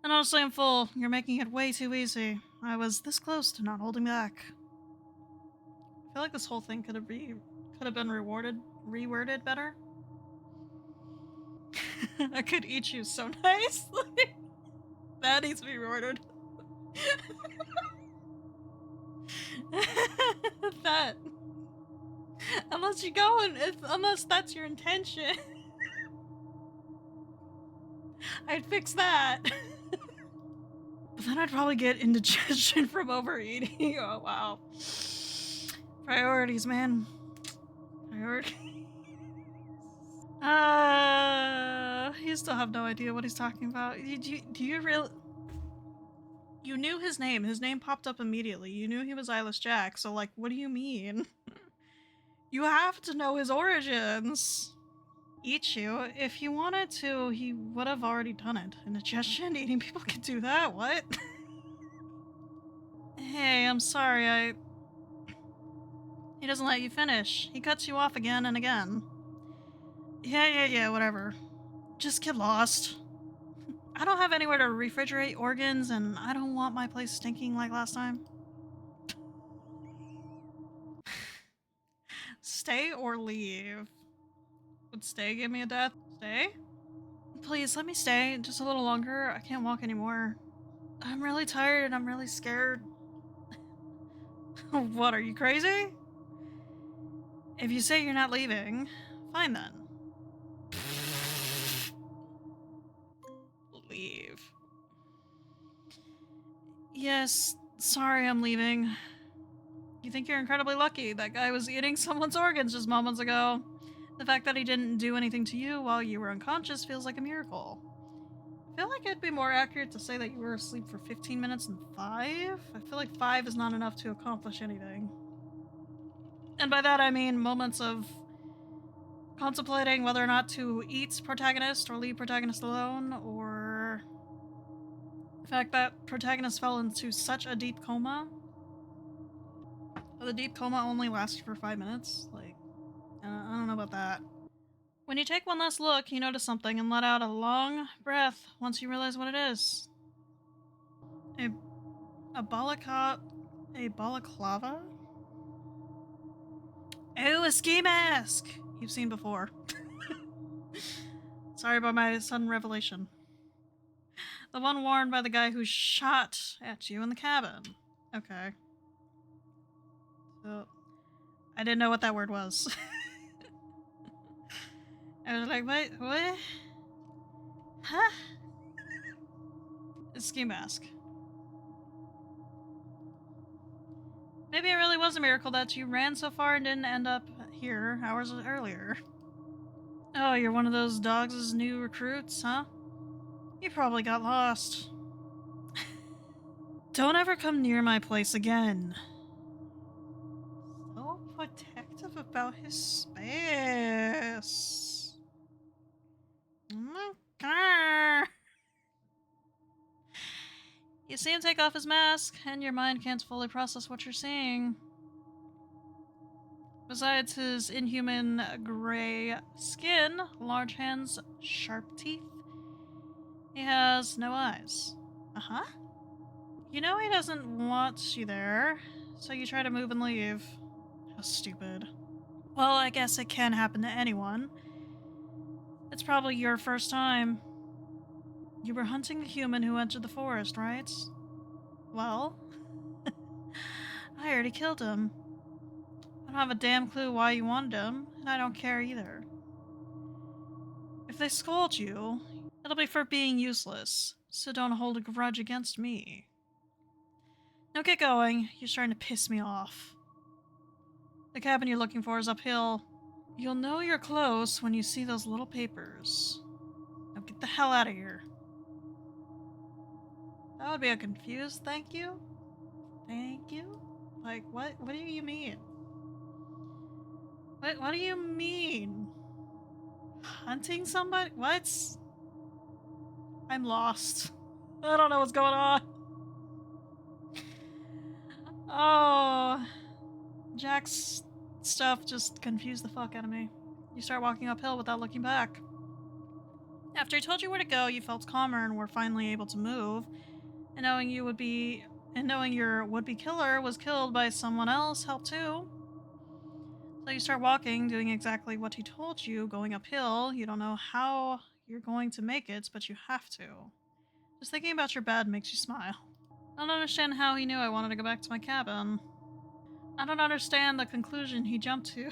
And honestly, I'm full. You're making it way too easy. I was this close to not holding back. I feel like this whole thing could have been reworded better. I could eat you so nicely. That needs to be reworded. That. Unless you go and unless that's your intention. I'd fix that. But then I'd probably get indigestion from overeating. Oh, wow. Priorities, man. Priorities. You still have no idea what he's talking about. Do you really? You knew his name. His name popped up immediately. You knew he was Eyeless Jack, so like, what do you mean? You have to know his origins. Eat you. If he wanted to, he would have already done it. Indigestion? Eating people can do that? What? Hey, I'm sorry, He doesn't let you finish. He cuts you off again and again. Yeah, whatever. Just get lost. I don't have anywhere to refrigerate organs, and I don't want my place stinking like last time. Stay or leave? Would stay give me a death? Stay? Please, let me stay just a little longer. I can't walk anymore. I'm really tired and I'm really scared. What, are you crazy? If you say you're not leaving, fine then. Leave. Yes, sorry I'm leaving. You think you're incredibly lucky. That guy was eating someone's organs just moments ago. The fact that he didn't do anything to you while you were unconscious feels like a miracle. I feel like it'd be more accurate to say that you were asleep for 15 minutes than 5. I feel like 5 is not enough to accomplish anything. And by that I mean moments of contemplating whether or not to eat protagonist or leave protagonist alone, or the fact that protagonist fell into such a deep coma. But the deep coma only lasted for 5 minutes. Like, I don't know about that. When you take one last look, you notice something and let out a long breath once you realize what it is. A balaclava? Oh, a ski mask! You've seen before. Sorry about my sudden revelation. The one worn by the guy who shot at you in the cabin. Okay. So, I didn't know what that word was. I was like, what? Huh? A ski mask. Maybe it really was a miracle that you ran so far and didn't end up here hours earlier. Oh, you're one of those dogs' new recruits, huh? You probably got lost. Don't ever come near my place again. So protective about his space. Oh my god. You see him take off his mask, and your mind can't fully process what you're seeing. Besides his inhuman gray skin, large hands, sharp teeth, he has no eyes. Uh-huh. You know he doesn't want you there, so you try to move and leave. How stupid. Well, I guess it can happen to anyone. It's probably your first time. You were hunting a human who entered the forest, right? Well, I already killed him. I don't have a damn clue why you wanted him, and I don't care either. If they scold you, it'll be for being useless, so don't hold a grudge against me. Now get going, you're starting to piss me off. The cabin you're looking for is uphill. You'll know you're close when you see those little papers. Now get the hell out of here. That would be a confused thank you? Thank you? Like, what do you mean? What do you mean? Hunting somebody? What? I'm lost. I don't know what's going on. Oh, Jack's stuff just confused the fuck out of me. You start walking uphill without looking back. After he told you where to go, you felt calmer and were finally able to move. And knowing your would-be killer was killed by someone else helped too. So you start walking, doing exactly what he told you, going uphill. You don't know how you're going to make it, but you have to. Just thinking about your bed makes you smile. I don't understand how he knew I wanted to go back to my cabin. I don't understand the conclusion he jumped to.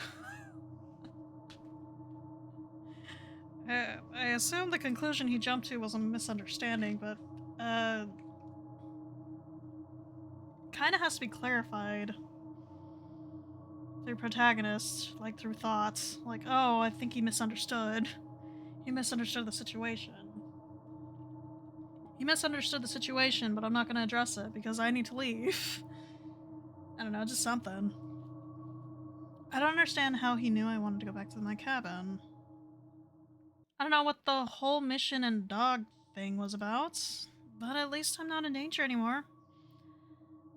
I assume the conclusion he jumped to was a misunderstanding, but, kinda has to be clarified through protagonists, like through thoughts. Like, oh, I think he misunderstood. He misunderstood the situation. He misunderstood the situation, but I'm not gonna address it because I need to leave. I don't know, just something. I don't understand how he knew I wanted to go back to my cabin. I don't know what the whole mission and dog thing was about, but at least I'm not in danger anymore.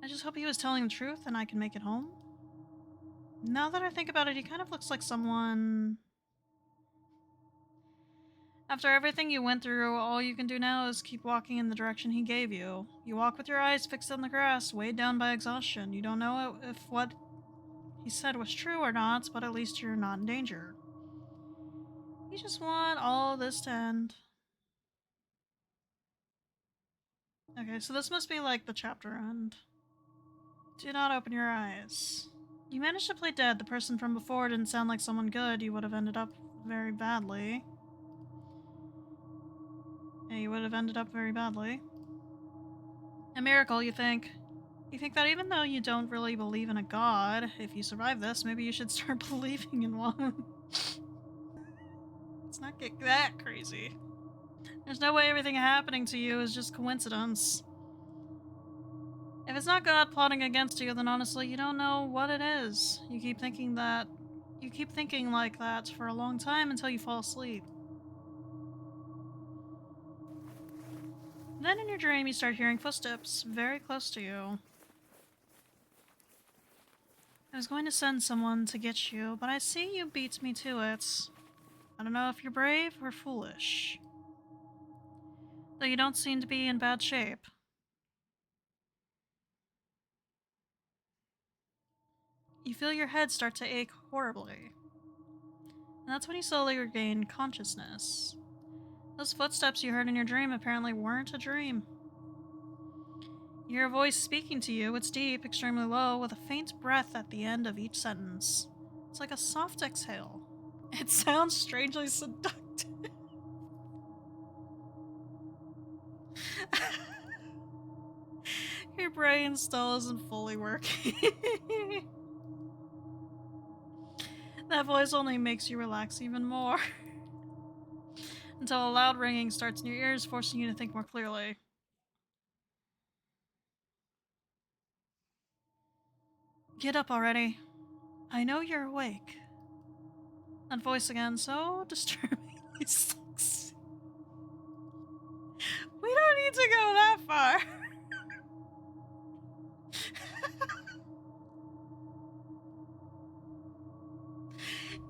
I just hope he was telling the truth and I can make it home. Now that I think about it, he kind of looks like someone... After everything you went through, all you can do now is keep walking in the direction he gave you. You walk with your eyes fixed on the grass, weighed down by exhaustion. You don't know if what he said was true or not, but at least you're not in danger. You just want all this to end. Okay, so this must be like the chapter end. Do not open your eyes. You managed to play dead. The person from before didn't sound like someone good. You would have ended up very badly. Yeah, you would have ended up very badly. A miracle, you think. You think that even though you don't really believe in a god, if you survive this, maybe you should start believing in one. Let's not get that crazy. There's no way everything happening to you is just coincidence. If it's not God plotting against you, then honestly, you don't know what it is. You keep thinking like that for a long time until you fall asleep. Then in your dream, you start hearing footsteps very close to you. I was going to send someone to get you, but I see you beat me to it. I don't know if you're brave or foolish. Though you don't seem to be in bad shape. You feel your head start to ache horribly. And that's when you slowly regain consciousness. Those footsteps you heard in your dream apparently weren't a dream. You hear a voice speaking to you. It's deep, extremely low, with a faint breath at the end of each sentence. It's like a soft exhale. It sounds strangely seductive. Your brain still isn't fully working. That voice only makes you relax even more. Until a loud ringing starts in your ears, forcing you to think more clearly. Get up already. I know you're awake. That voice again, so disturbingly sexy. We don't need to go that far.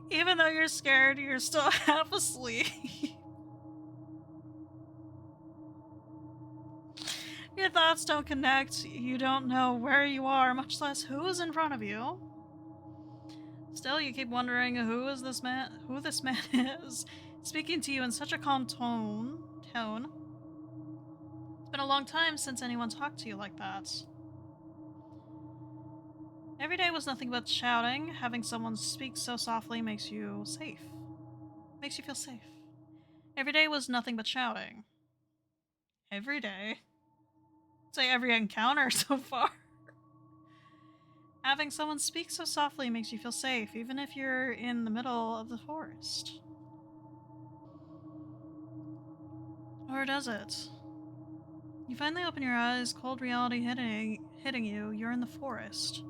Even though you're scared, you're still half asleep. Your thoughts don't connect. You don't know where you are, much less who is in front of you. Still, you keep wondering who this man is, speaking to you in such a calm tone. It's been a long time since anyone talked to you like that. Every day was nothing but shouting. Having someone speak so softly makes you safe. Makes you feel safe. Every day was nothing but shouting. Every day? I'd say every encounter so far. Having someone speak so softly makes you feel safe, even if you're in the middle of the forest. Or does it? You finally open your eyes, cold reality hitting you. You're in the forest,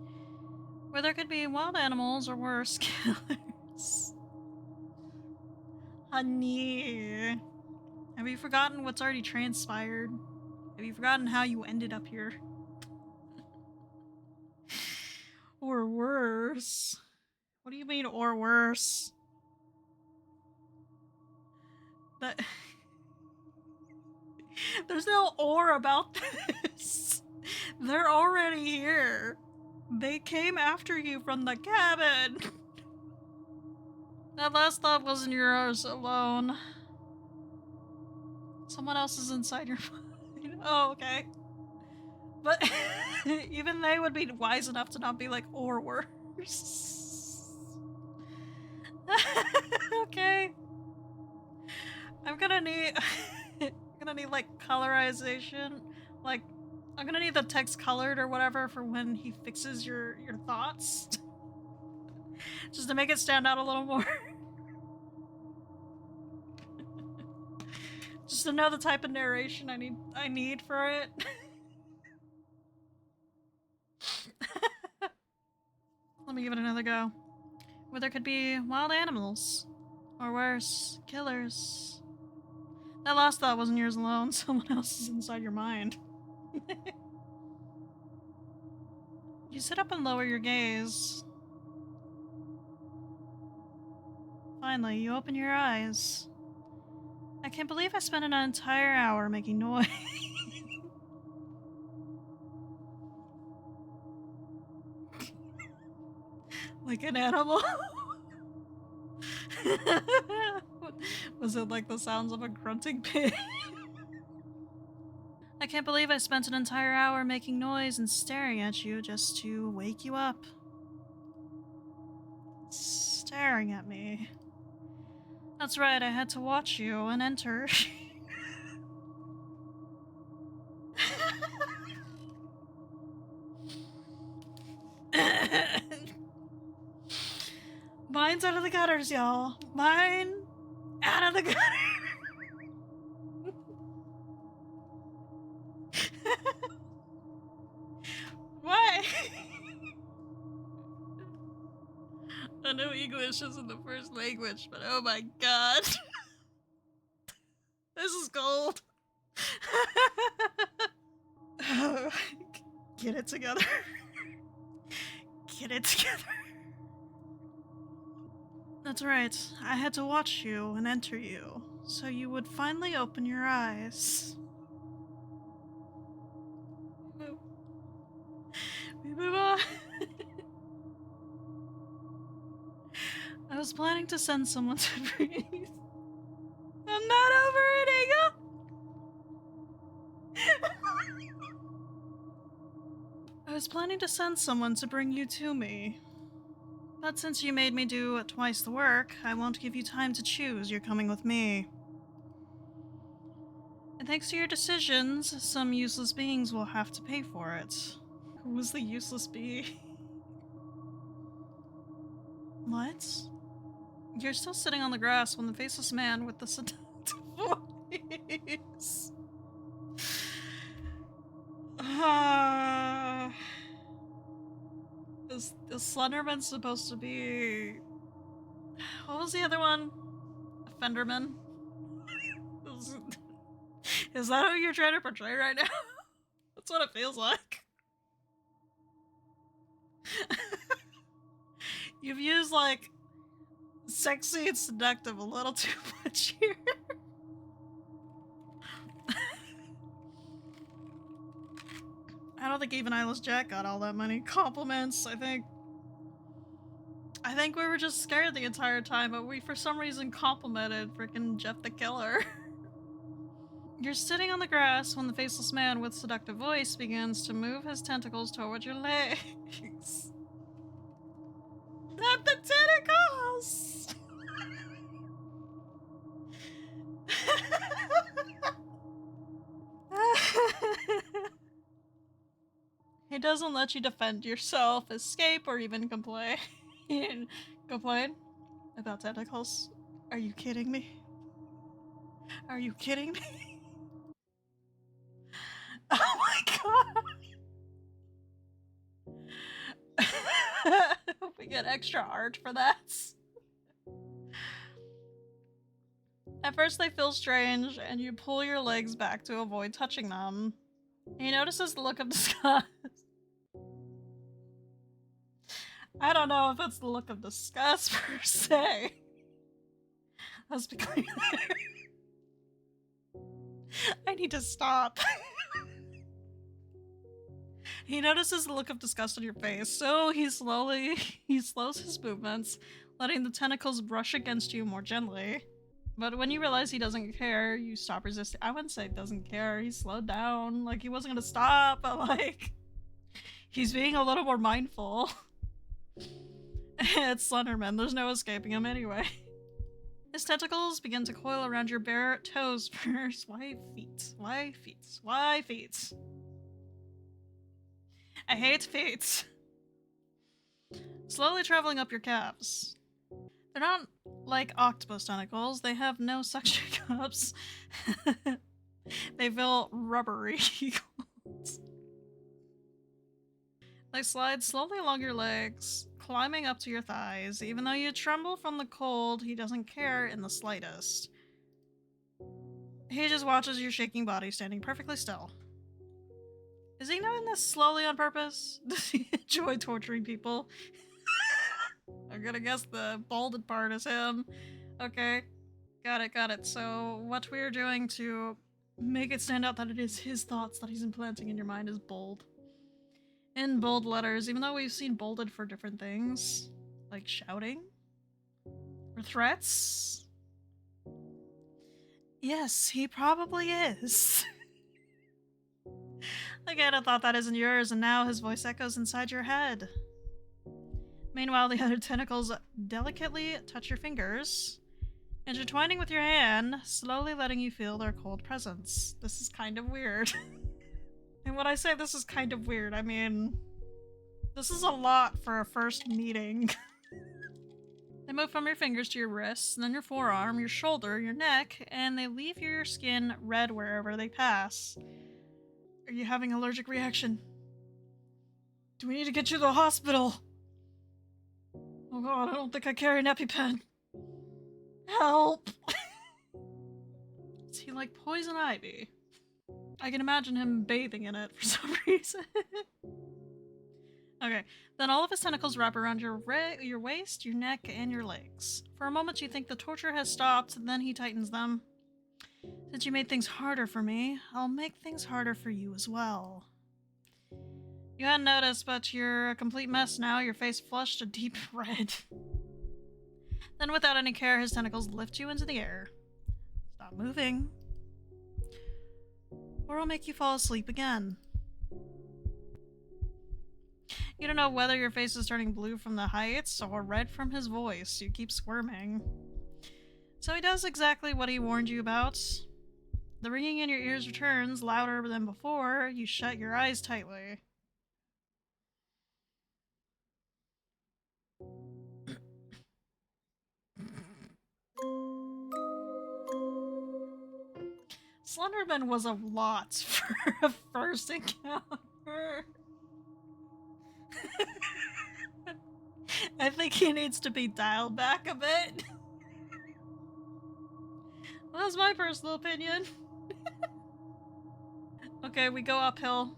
where there could be wild animals or worse, killers. Honey, have you forgotten what's already transpired? Have you forgotten how you ended up here? Or worse. What do you mean, or worse? That... There's no or about this. They're already here. They came after you from the cabin. That last thought wasn't yours alone. Someone else is inside your mind. Oh, okay. But even they would be wise enough to not be like, or worse. Okay. I'm gonna need like colorization. Like, I'm gonna need the text colored or whatever for when he fixes your thoughts. Just to make it stand out a little more. Just to know the type of narration I need for it. Let me give it another go. Where there could be wild animals. Or worse, killers. That last thought wasn't yours alone. Someone else is inside your mind. You sit up and lower your gaze. Finally, you open your eyes. I can't believe I spent an entire hour making noise. Like an animal? Was it like the sounds of a grunting pig? I can't believe I spent an entire hour making noise and staring at you just to wake you up. Staring at me. That's right, I had to watch you and enter. Mine's out of the gutters, y'all. Mine out of the gutters. Why? I know English isn't the first language, but oh my god. This is gold. Get it together. Get it together. That's right. I had to watch you and enter you, so you would finally open your eyes. We move on. I was planning to send someone to breathe. I'm not over it, Ego! I was planning to send someone to bring you to me. But since you made me do twice the work, I won't give you time to choose. You're coming with me. And thanks to your decisions, some useless beings will have to pay for it. Who was the useless bee? What? You're still sitting on the grass when the faceless man with the seductive voice. Is Slenderman supposed to be... What was the other one? A Fenderman? Is that who you're trying to portray right now? That's what it feels like. You've used, like, sexy and seductive a little too much here. I don't think even Eyeless Jack got all that many compliments. I think we were just scared the entire time, but we for some reason complimented freaking Jeff the Killer. You're sitting on the grass when the faceless man with seductive voice begins to move his tentacles toward your legs. Not the tentacles! He doesn't let you defend yourself, escape, or even complain. Complain about tentacles? Are you kidding me? Are you kidding me? Oh my god! We get extra art for that. At first they feel strange, and you pull your legs back to avoid touching them. He notices the look of disgust. I don't know if it's the look of disgust per se. Let's be clear there. I need to stop. He notices the look of disgust on your face, so he slows his movements, letting the tentacles brush against you more gently. But when you realize he doesn't care, you stop resisting. I wouldn't say doesn't care. He slowed down. Like, he wasn't gonna stop, but like, he's being a little more mindful. It's Slenderman. There's no escaping him anyway. His tentacles begin to coil around your bare toes first. Why feet? Why feet? Why feet? I hate feet. Slowly traveling up your calves. They're not like octopus tentacles. They have no suction cups. They feel rubbery. They slide slowly along your legs, climbing up to your thighs. Even though you tremble from the cold, he doesn't care in the slightest. He just watches your shaking body standing perfectly still. Is he doing this slowly on purpose? Does he enjoy torturing people? I'm gonna guess the bolded part is him. Okay. Got it. So what we're doing to make it stand out that it is his thoughts that he's implanting in your mind is bold. In bold letters, even though we've seen bolded for different things. Like shouting? Or threats? Yes, he probably is. Again, I thought that isn't yours, and now his voice echoes inside your head. Meanwhile, the other tentacles delicately touch your fingers, intertwining with your hand, slowly letting you feel their cold presence. This is kind of weird. And when I say this is kind of weird, I mean, this is a lot for a first meeting. They move from your fingers to your wrists, and then your forearm, your shoulder, your neck, and they leave your skin red wherever they pass. Are you having an allergic reaction? Do we need to get you to the hospital? Oh god, I don't think I carry an EpiPen. Help! Is he like poison ivy? I can imagine him bathing in it for some reason. Okay, then all of his tentacles wrap around your waist, your neck, and your legs. For a moment you think the torture has stopped, then he tightens them. Since you made things harder for me, I'll make things harder for you as well. You hadn't noticed, but you're a complete mess now, your face flushed a deep red. Then without any care, his tentacles lift you into the air. Stop moving. Or I'll make you fall asleep again. You don't know whether your face is turning blue from the heights or red from his voice. You keep squirming. So he does exactly what he warned you about. The ringing in your ears returns, louder than before. You shut your eyes tightly. Slenderman was a lot for a first encounter. I think he needs to be dialed back a bit. That's my personal opinion. Okay, we go uphill.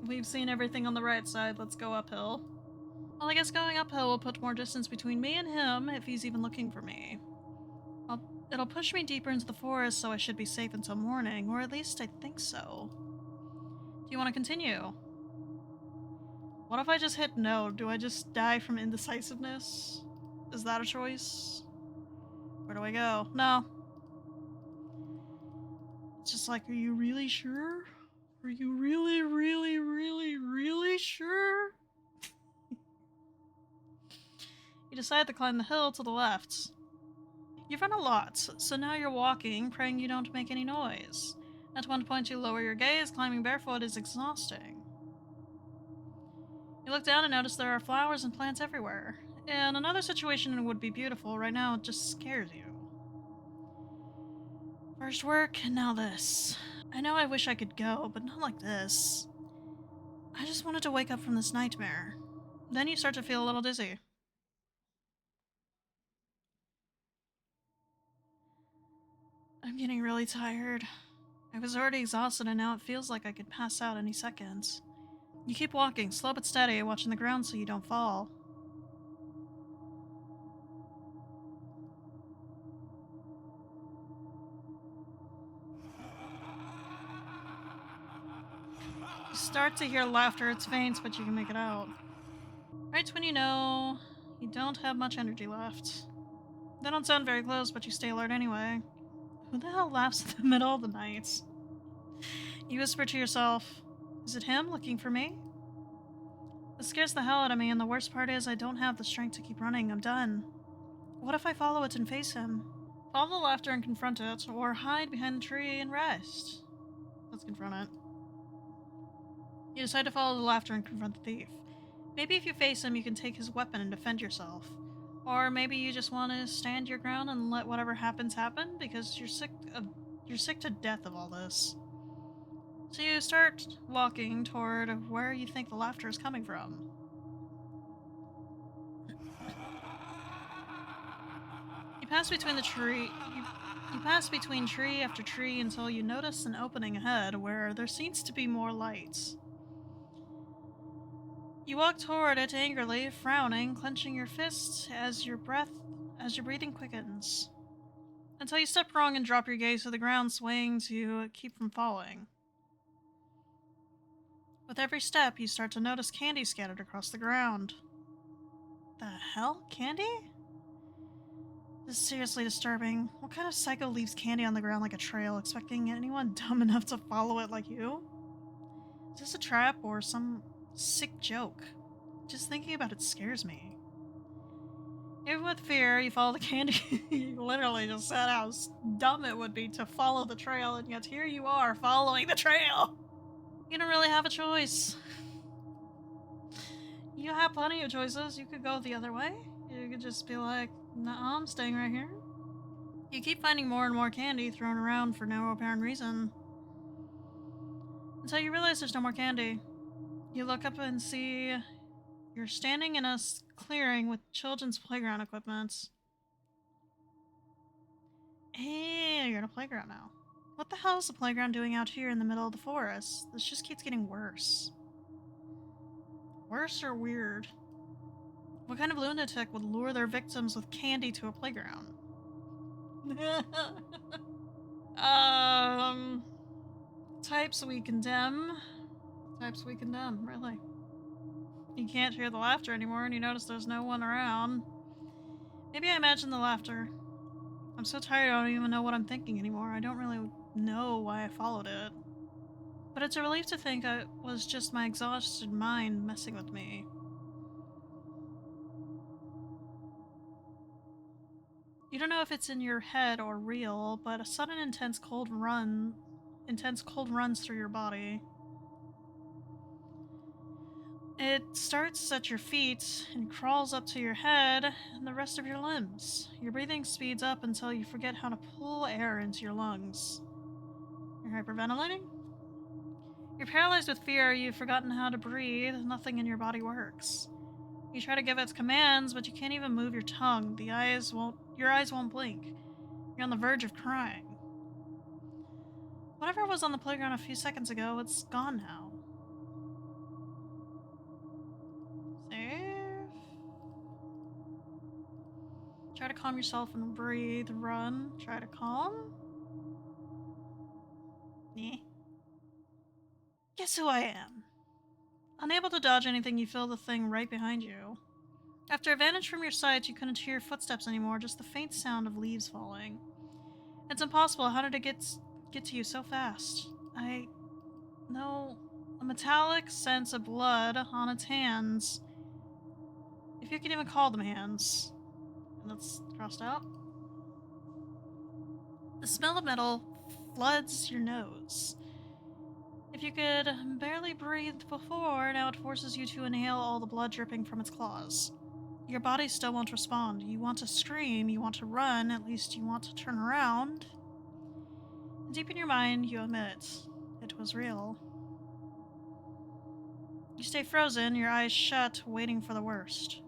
We've seen everything on the right side, let's go uphill. Well, I guess going uphill will put more distance between me and him if he's even looking for me. It'll push me deeper into the forest, so I should be safe until morning, or at least I think so. Do you want to continue? What if I just hit no? Do I just die from indecisiveness? Is that a choice? Where do I go? No. It's just like, are you really sure? Are you really, really, really, really sure? You decide to climb the hill to the left. You've run a lot, so now you're walking, praying you don't make any noise. At one point you lower your gaze, climbing barefoot is exhausting. You look down and notice there are flowers and plants everywhere. In another situation it would be beautiful, right now it just scares you. First work, and now this. I know I wish I could go, but not like this. I just wanted to wake up from this nightmare. Then you start to feel a little dizzy. I'm getting really tired. I was already exhausted and now it feels like I could pass out any second. You keep walking, slow but steady, watching the ground so you don't fall. You start to hear laughter, it's faint, but you can make it out. Right when you know you don't have much energy left. They don't sound very close, but you stay alert anyway. Who the hell laughs in the middle of the night? You whisper to yourself, is it him looking for me? It scares the hell out of me, and the worst part is I don't have the strength to keep running. I'm done. What if I follow it and face him? Follow the laughter and confront it, or hide behind the tree and rest. Let's confront it. You decide to follow the laughter and confront the thief. Maybe if you face him, you can take his weapon and defend yourself. Or maybe you just want to stand your ground and let whatever happens happen because you're sick to death of all this. So you start walking toward where you think the laughter is coming from. You pass between you pass between tree after tree until you notice an opening ahead where there seems to be more light. You walk toward it angrily, frowning, clenching your fists as your breathing quickens. Until you step wrong and drop your gaze to the ground, swaying to keep from falling. With every step, you start to notice candy scattered across the ground. The hell? Candy? This is seriously disturbing. What kind of psycho leaves candy on the ground like a trail, expecting anyone dumb enough to follow it like you? Is this a trap or some sick joke? Just thinking about it scares me. Even with fear, you follow the candy. You literally just said how dumb it would be to follow the trail, and yet here you are following the trail! You don't really have a choice. You have plenty of choices. You could go the other way. You could just be like, nah, I'm staying right here. You keep finding more and more candy thrown around for no apparent reason. Until you realize there's no more candy. You look up and see you're standing in a clearing with children's playground equipment. Hey, you're in a playground now. What the hell is the playground doing out here in the middle of the forest? This just keeps getting worse. Worse or weird? What kind of lunatic would lure their victims with candy to a playground? Types we condemn. Types we condemn, really. You can't hear the laughter anymore and you notice there's no one around. Maybe I imagine the laughter. I'm so tired I don't even know what I'm thinking anymore. I don't really know why I followed it. But it's a relief to think it was just my exhausted mind messing with me. You don't know if it's in your head or real, but a sudden intense cold runs through your body. It starts at your feet and crawls up to your head and the rest of your limbs. Your breathing speeds up until you forget how to pull air into your lungs. You're hyperventilating? You're paralyzed with fear, you've forgotten how to breathe, nothing in your body works. You try to give it commands, but you can't even move your tongue. Your eyes won't blink. You're on the verge of crying. Whatever was on the playground a few seconds ago, it's gone now. Save. Try to calm yourself and breathe, run. Try to calm. Nah. Guess who I am? Unable to dodge anything, you feel the thing right behind you. After a vantage from your sight, you couldn't hear footsteps anymore, just the faint sound of leaves falling. It's impossible. How did it get to you so fast? I know a metallic sense of blood on its hands. If you can even call them hands. And that's crossed out. The smell of metal floods your nose. If you could barely breathe before, now it forces you to inhale all the blood dripping from its claws. Your body still won't respond. You want to scream, you want to run, at least you want to turn around. And deep in your mind, you admit it was real. You stay frozen, your eyes shut, waiting for the worst.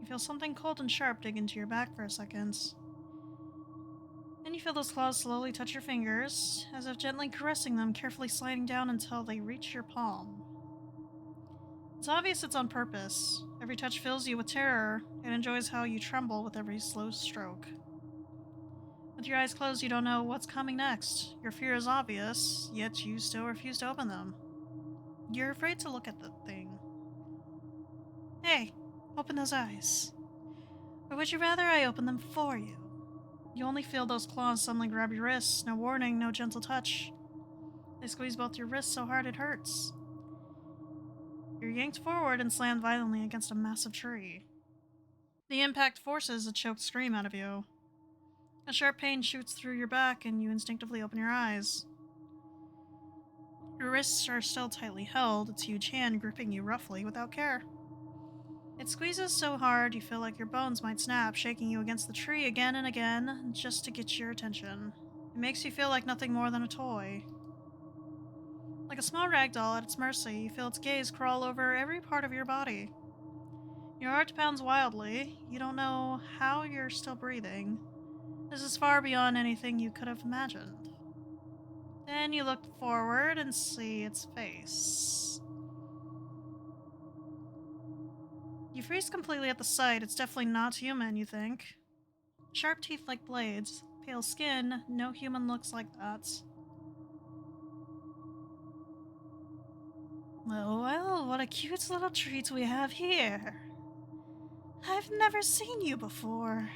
You feel something cold and sharp dig into your back for a second. Then you feel those claws slowly touch your fingers, as if gently caressing them, carefully sliding down until they reach your palm. It's obvious it's on purpose. Every touch fills you with terror. It enjoys how you tremble with every slow stroke. With your eyes closed, you don't know what's coming next. Your fear is obvious, yet you still refuse to open them. You're afraid to look at the thing. Hey, open those eyes. Or would you rather I open them for you? You only feel those claws suddenly grab your wrists. No warning, no gentle touch. They squeeze both your wrists so hard it hurts. You're yanked forward and slammed violently against a massive tree. The impact forces a choked scream out of you. A sharp pain shoots through your back and you instinctively open your eyes. Your wrists are still tightly held, its huge hand gripping you roughly without care. It squeezes so hard you feel like your bones might snap, shaking you against the tree again and again, just to get your attention. It makes you feel like nothing more than a toy. Like a small rag doll at its mercy, you feel its gaze crawl over every part of your body. Your heart pounds wildly. You don't know how you're still breathing. This is far beyond anything you could have imagined. Then you look forward and see its face. You freeze completely at the sight. It's definitely not human, you think. Sharp teeth like blades, pale skin, no human looks like that. Well, what a cute little treat we have here. I've never seen you before.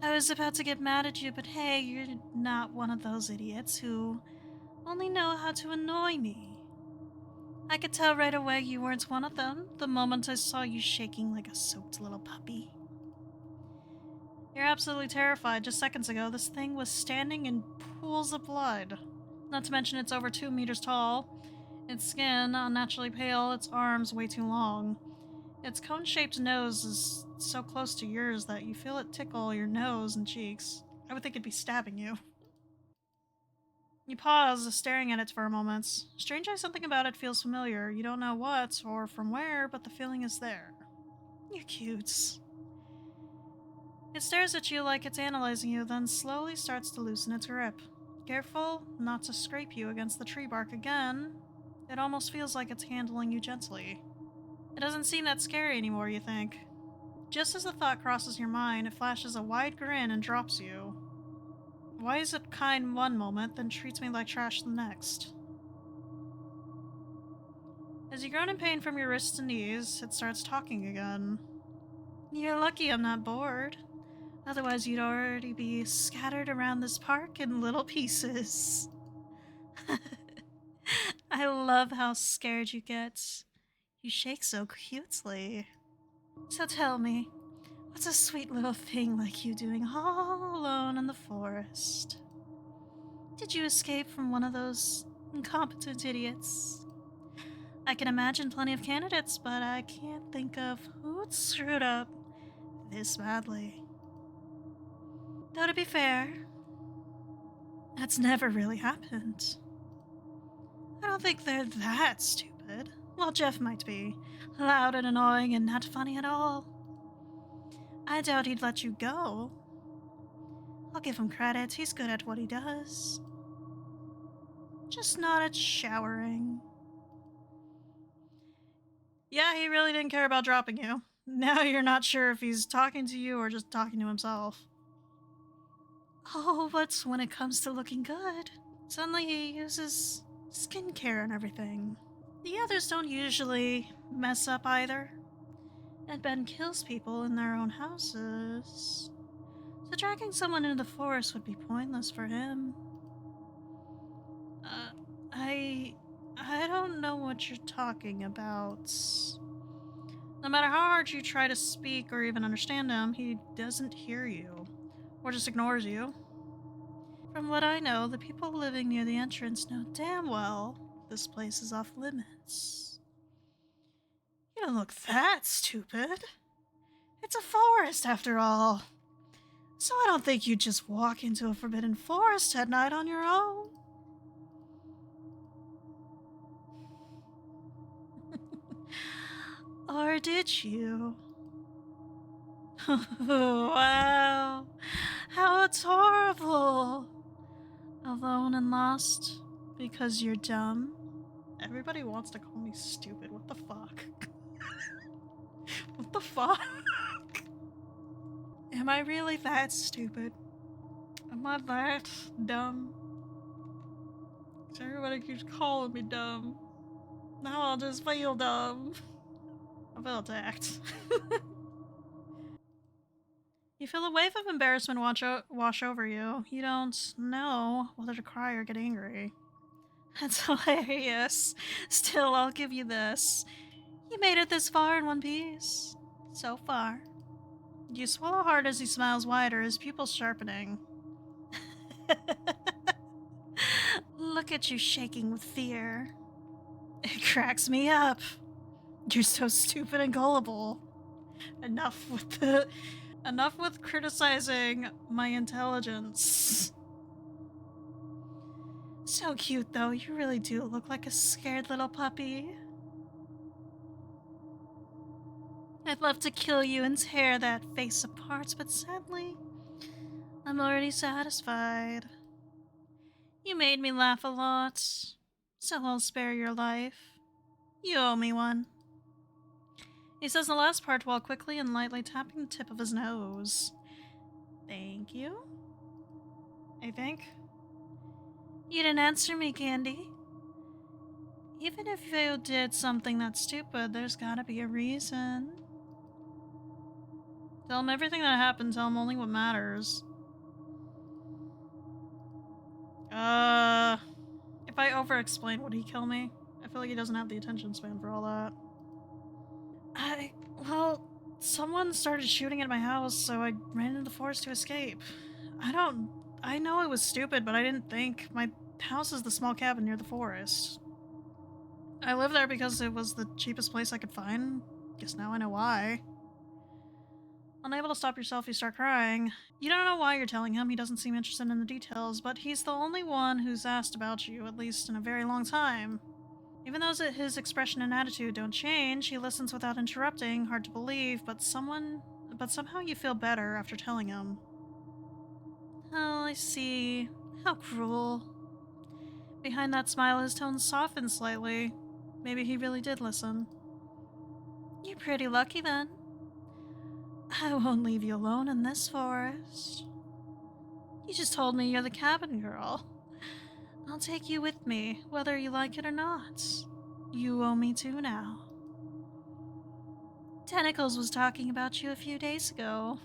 I was about to get mad at you, but hey, you're not one of those idiots who only know how to annoy me. I could tell right away you weren't one of them the moment I saw you shaking like a soaked little puppy. You're absolutely terrified. Just seconds ago, this thing was standing in pools of blood. Not to mention it's over 2 meters tall. Its skin, unnaturally pale, its arms way too long. Its cone-shaped nose is so close to yours that you feel it tickle your nose and cheeks. I would think it'd be stabbing you. You pause, staring at it for a moment. Strangely, something about it feels familiar. You don't know what or from where, but the feeling is there. You're cute. It stares at you like it's analyzing you, then slowly starts to loosen its grip. Careful not to scrape you against the tree bark again. It almost feels like it's handling you gently. It doesn't seem that scary anymore, you think. Just as the thought crosses your mind, it flashes a wide grin and drops you. Why is it kind one moment, then treats me like trash the next? As you groan in pain from your wrists and knees, it starts talking again. You're lucky I'm not bored. Otherwise you'd already be scattered around this park in little pieces. I love how scared you get. You shake so cutely. So tell me, what's a sweet little thing like you doing all alone in the forest? Did you escape from one of those incompetent idiots? I can imagine plenty of candidates, but I can't think of who'd screwed up this badly. Though to be fair, that's never really happened. I don't think they're that stupid. Well, Jeff might be. Loud and annoying and not funny at all. I doubt he'd let you go. I'll give him credit, he's good at what he does. Just not at showering. Yeah, he really didn't care about dropping you. Now you're not sure if he's talking to you or just talking to himself. Oh, but when it comes to looking good, suddenly he uses skincare and everything. The others don't usually mess up either. And Ben kills people in their own houses. So dragging someone into the forest would be pointless for him. I don't know what you're talking about. No matter how hard you try to speak or even understand him, he doesn't hear you. Or just ignores you. From what I know, the people living near the entrance know damn well this place is off limits. You don't look that stupid. It's a forest after all. So I don't think you'd just walk into a forbidden forest at night on your own. Or did you? Wow. How adorable. Alone and lost because you're dumb. Everybody wants to call me stupid. What the fuck? What the fuck? Am I really that stupid? Am I that dumb? 'Cause everybody keeps calling me dumb. Now I'll just feel dumb. I feel attacked. You feel a wave of embarrassment wash over you. You don't know whether to cry or get angry. That's hilarious. Still, I'll give you this. You made it this far in one piece. So far. You swallow hard as he smiles wider, his pupils sharpening. Look at you shaking with fear. It cracks me up. You're so stupid and gullible. Enough with criticizing my intelligence. So cute, though. You really do look like a scared little puppy. I'd love to kill you and tear that face apart, but sadly, I'm already satisfied. You made me laugh a lot, so I'll spare your life. You owe me one. He says the last part while quickly and lightly tapping the tip of his nose. Thank you, I think. You didn't answer me, Candy. Even if you did something that's stupid, there's gotta be a reason. Tell him everything that happened, tell him only what matters. If I over-explain, would he kill me? I feel like he doesn't have the attention span for all that. Well, someone started shooting at my house, so I ran into the forest to escape. I know it was stupid, but I didn't think. My house is the small cabin near the forest. I lived there because it was the cheapest place I could find. Guess now I know why. Unable to stop yourself, you start crying. You don't know why you're telling him, he doesn't seem interested in the details, but he's the only one who's asked about you, at least in a very long time. Even though his expression and attitude don't change, he listens without interrupting, hard to believe, but somehow you feel better after telling him. Oh, I see. How cruel. Behind that smile, his tone softened slightly. Maybe he really did listen. You're pretty lucky then. I won't leave you alone in this forest. You just told me you're the cabin girl. I'll take you with me, whether you like it or not. You owe me two now. Tentacles was talking about you a few days ago.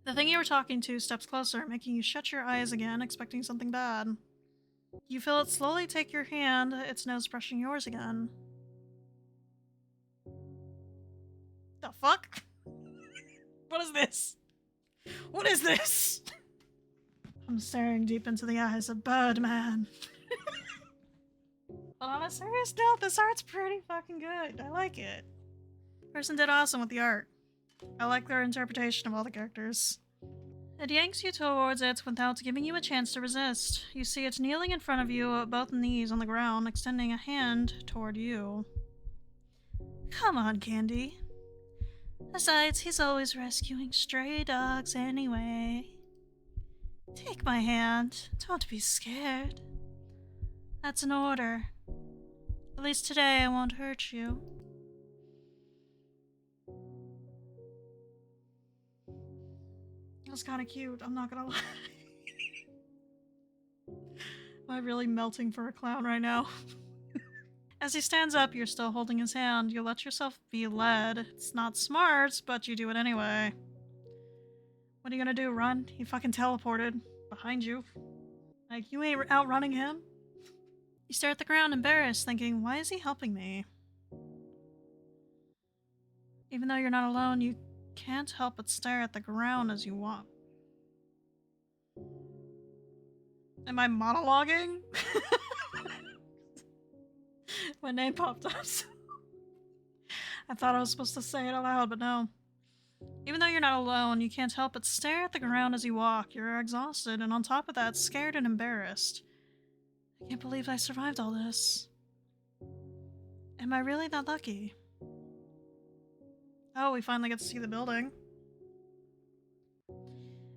The thing you were talking to steps closer, making you shut your eyes again, expecting something bad. You feel it slowly take your hand, its nose brushing yours again. The fuck? What is this? What is this? I'm staring deep into the eyes of Birdman. But on a serious note, this art's pretty fucking good. I like it. Person did awesome with the art. I like their interpretation of all the characters. It yanks you towards it without giving you a chance to resist. You see it kneeling in front of you, both knees on the ground, extending a hand toward you. Come on, Candy. Besides, he's always rescuing stray dogs anyway. Take my hand. Don't be scared. That's an order. At least today I won't hurt you. That was kind of cute, I'm not gonna lie. Am I really melting for a clown right now? As he stands up, you're still holding his hand. You let yourself be led. It's not smart, but you do it anyway. What are you gonna do, run? He fucking teleported behind you. Like, you ain't outrunning him? You stare at the ground, embarrassed, thinking, why is he helping me? Even though you're not alone, you can't help but stare at the ground as you walk. Am I monologuing? My name popped up. I thought I was supposed to say it aloud, but no. Even though you're not alone, you can't help but stare at the ground as you walk. You're exhausted, and on top of that, scared and embarrassed. I can't believe I survived all this. Am I really that lucky? Oh, we finally get to see the building.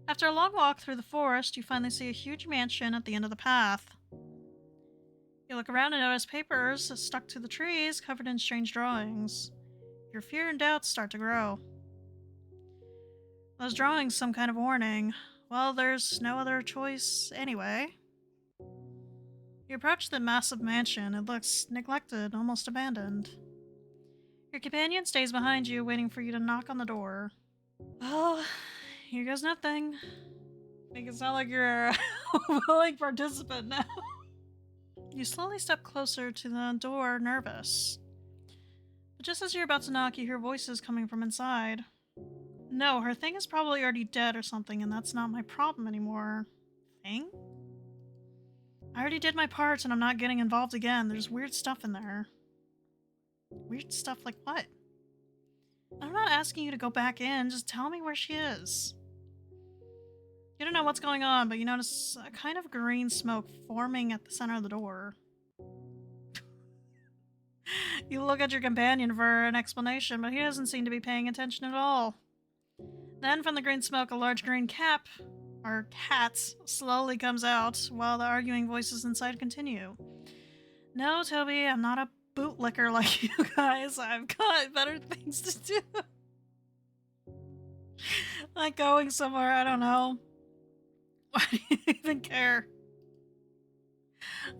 After a long walk through the forest, you finally see a huge mansion at the end of the path. You look around and notice papers stuck to the trees covered in strange drawings. Your fear and doubts start to grow. Those drawings some kind of warning. Well, there's no other choice anyway. You approach the massive mansion. It looks neglected, almost abandoned. Your companion stays behind you, waiting for you to knock on the door. Well, here goes nothing. Make it sound like you're a willing participant now. You slowly step closer to the door, nervous. But just as you're about to knock, you hear voices coming from inside. No, her thing is probably already dead or something, and that's not my problem anymore. Thing? I already did my part, and I'm not getting involved again. There's weird stuff in there. Weird stuff like what? I'm not asking you to go back in, just tell me where she is. You don't know what's going on, but you notice a kind of green smoke forming at the center of the door. You look at your companion for an explanation, but he doesn't seem to be paying attention at all. Then from the green smoke, a large green cat, slowly comes out, while the arguing voices inside continue. No, Toby, I'm not a bootlicker like you guys. I've got better things to do. Like going somewhere, I don't know. Why do you even care?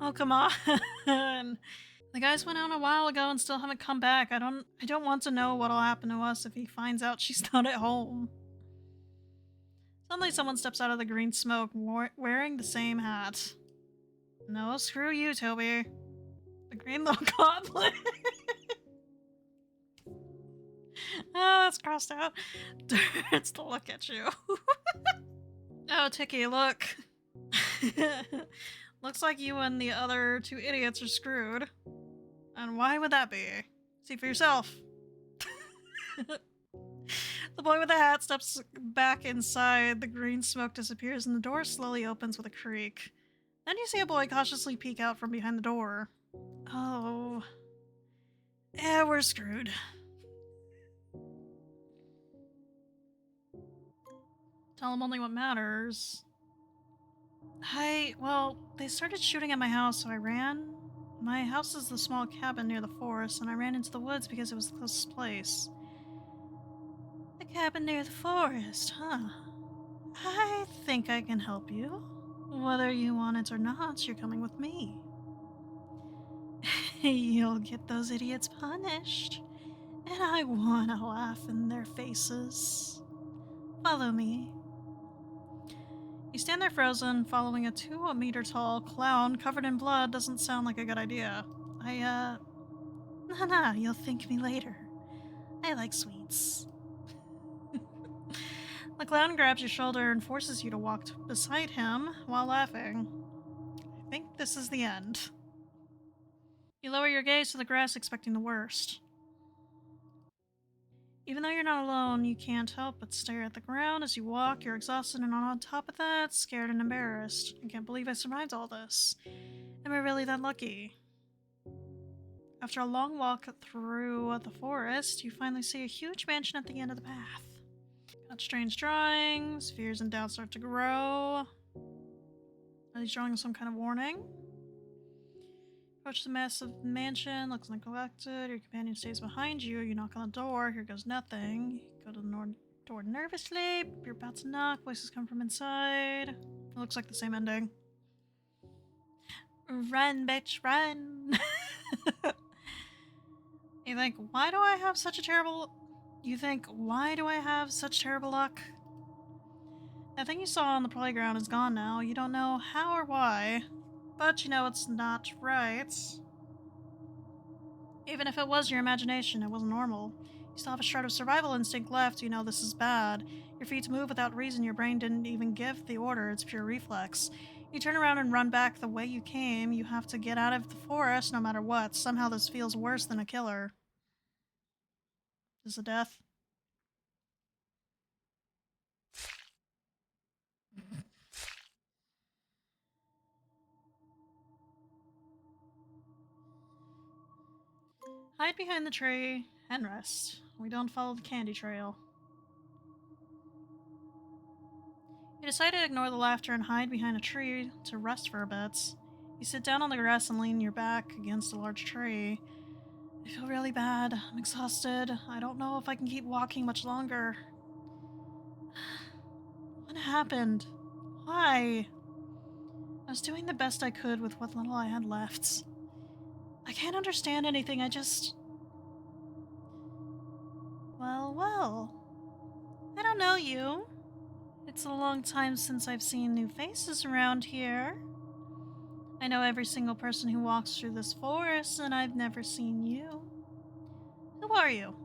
Oh, come on. The guys went out a while ago and still haven't come back. I don't want to know what'll happen to us if he finds out she's not at home. Suddenly someone steps out of the green smoke wearing the same hat. No, screw you, Toby. The green little goblin. Oh, it's crossed out. Turns to look at you. Oh, Tiki, look. Looks like you and the other two idiots are screwed. And why would that be? See for yourself. The boy with the hat steps back inside, the green smoke disappears, and the door slowly opens with a creak. Then you see a boy cautiously peek out from behind the door. Oh. Yeah, we're screwed. Tell him only what matters. Well, they started shooting at my house, so I ran. My house is the small cabin near the forest, and I ran into the woods because it was the closest place. The cabin near the forest, huh? I think I can help you. Whether you want it or not, you're coming with me. You'll get those idiots punished, and I want to laugh in their faces. Follow me. You stand there frozen, following a 2-meter-tall clown covered in blood doesn't sound like a good idea. Nah, you'll thank me later. I like sweets. The clown grabs your shoulder and forces you to walk beside him while laughing. I think this is the end. You lower your gaze to the grass, expecting the worst. Even though you're not alone, you can't help but stare at the ground as you walk. You're exhausted, and on top of that, scared and embarrassed. I can't believe I survived all this. Am I really that lucky? After a long walk through the forest, you finally see a huge mansion at the end of the path. Got strange drawings, fears and doubts start to grow. Are these drawings some kind of warning? Approach the massive mansion, looks neglected. Your companion stays behind you. You knock on the door, here goes nothing. You go to the door nervously. You're about to knock, voices come from inside. It looks like the same ending. Run, bitch, run! You think, why do I have such terrible luck? That thing you saw on the playground is gone now. You don't know how or why, but you know it's not right. Even if it was your imagination, it wasn't normal. You still have a shred of survival instinct left. You know this is bad. Your feet move without reason. Your brain didn't even give the order. It's pure reflex. You turn around and run back the way you came. You have to get out of the forest no matter what. Somehow this feels worse than a killer. Is it death? Hide behind the tree and rest. We don't follow the candy trail. You decide to ignore the laughter and hide behind a tree to rest for a bit. You sit down on the grass and lean your back against a large tree. I feel really bad. I'm exhausted. I don't know if I can keep walking much longer. What happened? Why? I was doing the best I could with what little I had left. I can't understand anything, Well. I don't know you. It's a long time since I've seen new faces around here. I know every single person who walks through this forest, and I've never seen you. Who are you?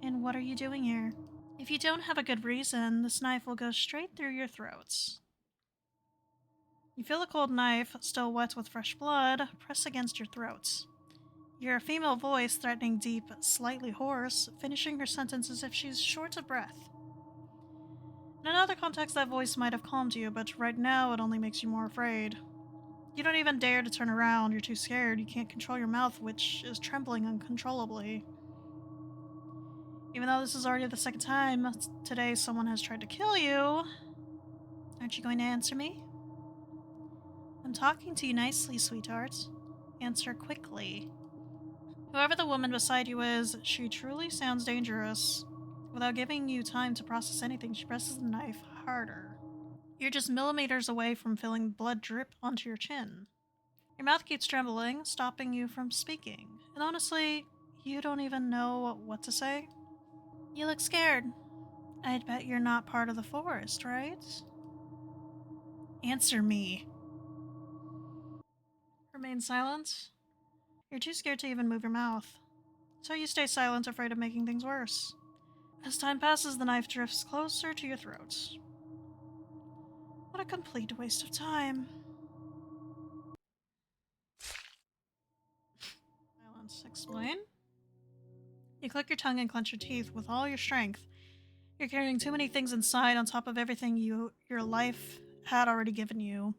And what are you doing here? If you don't have a good reason, this knife will go straight through your throats. You feel the cold knife, still wet with fresh blood, press against your throats. You hear a female voice, threatening deep, slightly hoarse, finishing her sentence as if she's short of breath. In another context, that voice might have calmed you, but right now it only makes you more afraid. You don't even dare to turn around, you're too scared, you can't control your mouth, which is trembling uncontrollably. Even though this is already the second time today someone has tried to kill you, aren't you going to answer me? I'm talking to you nicely, sweetheart. Answer quickly. Whoever the woman beside you is, she truly sounds dangerous. Without giving you time to process anything, she presses the knife harder. You're just millimeters away from feeling blood drip onto your chin. Your mouth keeps trembling, stopping you from speaking. And honestly, you don't even know what to say. You look scared. I'd bet you're not part of the forest, right? Answer me. Remain silent. You're too scared to even move your mouth. So you stay silent, afraid of making things worse. As time passes, the knife drifts closer to your throat. What a complete waste of time. Silence. Explain? You click your tongue and clench your teeth with all your strength. You're carrying too many things inside on top of everything your life had already given you.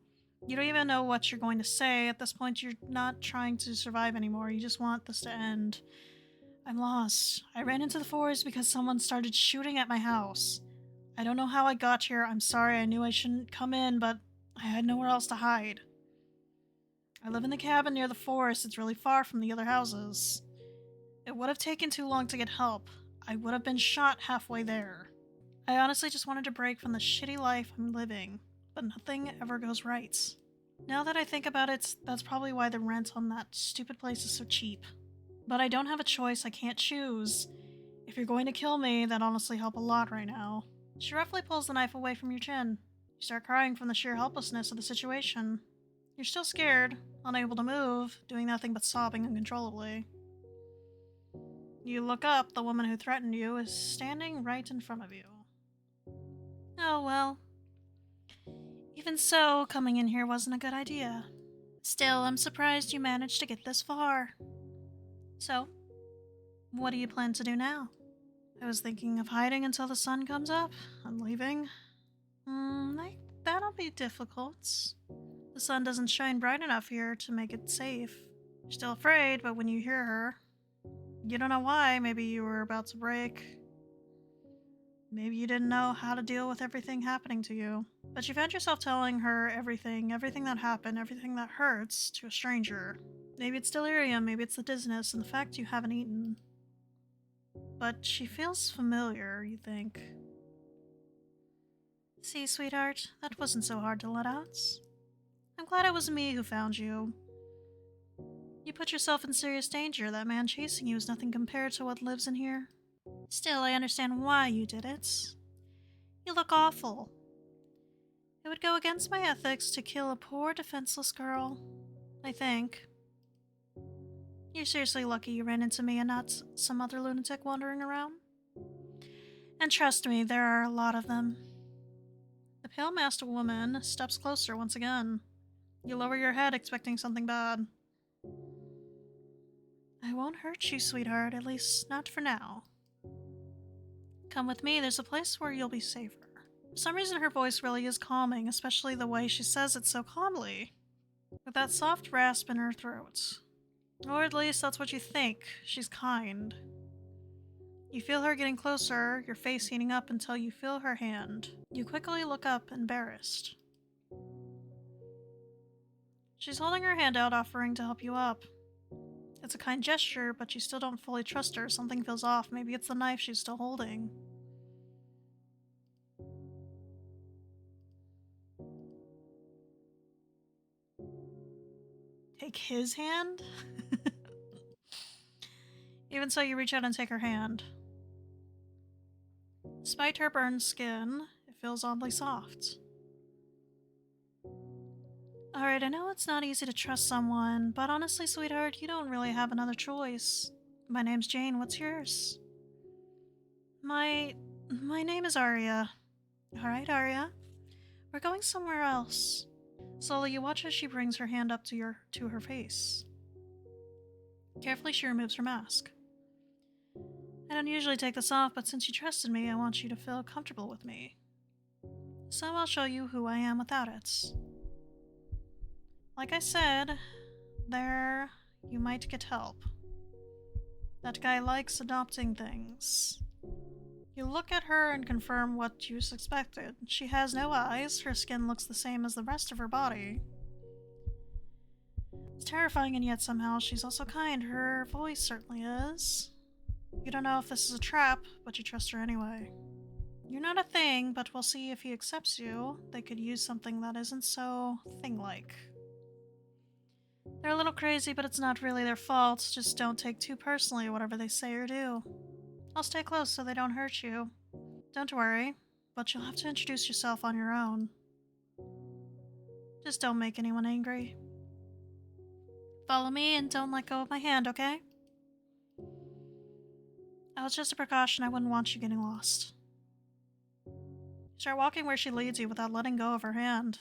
You don't even know what you're going to say. At this point, you're not trying to survive anymore. You just want this to end. I'm lost. I ran into the forest because someone started shooting at my house. I don't know how I got here. I'm sorry. I knew I shouldn't come in, but I had nowhere else to hide. I live in the cabin near the forest. It's really far from the other houses. It would have taken too long to get help. I would have been shot halfway there. I honestly just wanted to break from the shitty life I'm living, but nothing ever goes right. Now that I think about it, that's probably why the rent on that stupid place is so cheap. But I don't have a choice. I can't choose. If you're going to kill me, that'd honestly help a lot right now. She roughly pulls the knife away from your chin. You start crying from the sheer helplessness of the situation. You're still scared, unable to move, doing nothing but sobbing uncontrollably. You look up, the woman who threatened you is standing right in front of you. Oh well. Even so, coming in here wasn't a good idea. Still, I'm surprised you managed to get this far. So, what do you plan to do now? I was thinking of hiding until the sun comes up. I'm leaving. That'll be difficult. The sun doesn't shine bright enough here to make it safe. You're still afraid, but when you hear her, you don't know why. Maybe you were about to break. Maybe you didn't know how to deal with everything happening to you. But you found yourself telling her everything that happened, everything that hurts, to a stranger. Maybe it's delirium, maybe it's the dizziness, and the fact you haven't eaten. But she feels familiar, you think. See, sweetheart, that wasn't so hard to let out. I'm glad it was me who found you. You put yourself in serious danger. That man chasing you is nothing compared to what lives in here. Still, I understand why you did it. You look awful. It would go against my ethics to kill a poor, defenseless girl. I think. You're seriously lucky you ran into me and not some other lunatic wandering around. And trust me, there are a lot of them. The pale-masked woman steps closer once again. You lower your head, expecting something bad. I won't hurt you, sweetheart, at least not for now. Come with me, there's a place where you'll be safer. For some reason her voice really is calming, especially the way she says it so calmly. With that soft rasp in her throat. Or at least that's what you think. She's kind. You feel her getting closer, your face heating up until you feel her hand. You quickly look up, embarrassed. She's holding her hand out, offering to help you up. It's a kind gesture, but you still don't fully trust her. Something feels off. Maybe it's the knife she's still holding. Take his hand? Even so, you reach out and take her hand. Despite her burned skin, it feels oddly soft. Alright, I know it's not easy to trust someone, but honestly, sweetheart, you don't really have another choice. My name's Jane, what's yours? My name is Aria. Alright, Aria. We're going somewhere else. Slowly, you watch as she brings her hand up to her face. Carefully, she removes her mask. I don't usually take this off, but since you trusted me, I want you to feel comfortable with me. So I'll show you who I am without it. Like I said, you might get help. That guy likes adopting things. You look at her and confirm what you suspected. She has no eyes, her skin looks the same as the rest of her body. It's terrifying, and yet somehow she's also kind. Her voice certainly is. You don't know if this is a trap, but you trust her anyway. You're not a thing, but we'll see if he accepts you. They could use something that isn't so thing-like. They're a little crazy, but it's not really their fault. Just don't take too personally whatever they say or do. I'll stay close so they don't hurt you. Don't worry, but you'll have to introduce yourself on your own. Just don't make anyone angry. Follow me and don't let go of my hand, okay? That was just a precaution. I wouldn't want you getting lost. Start walking where she leads you without letting go of her hand.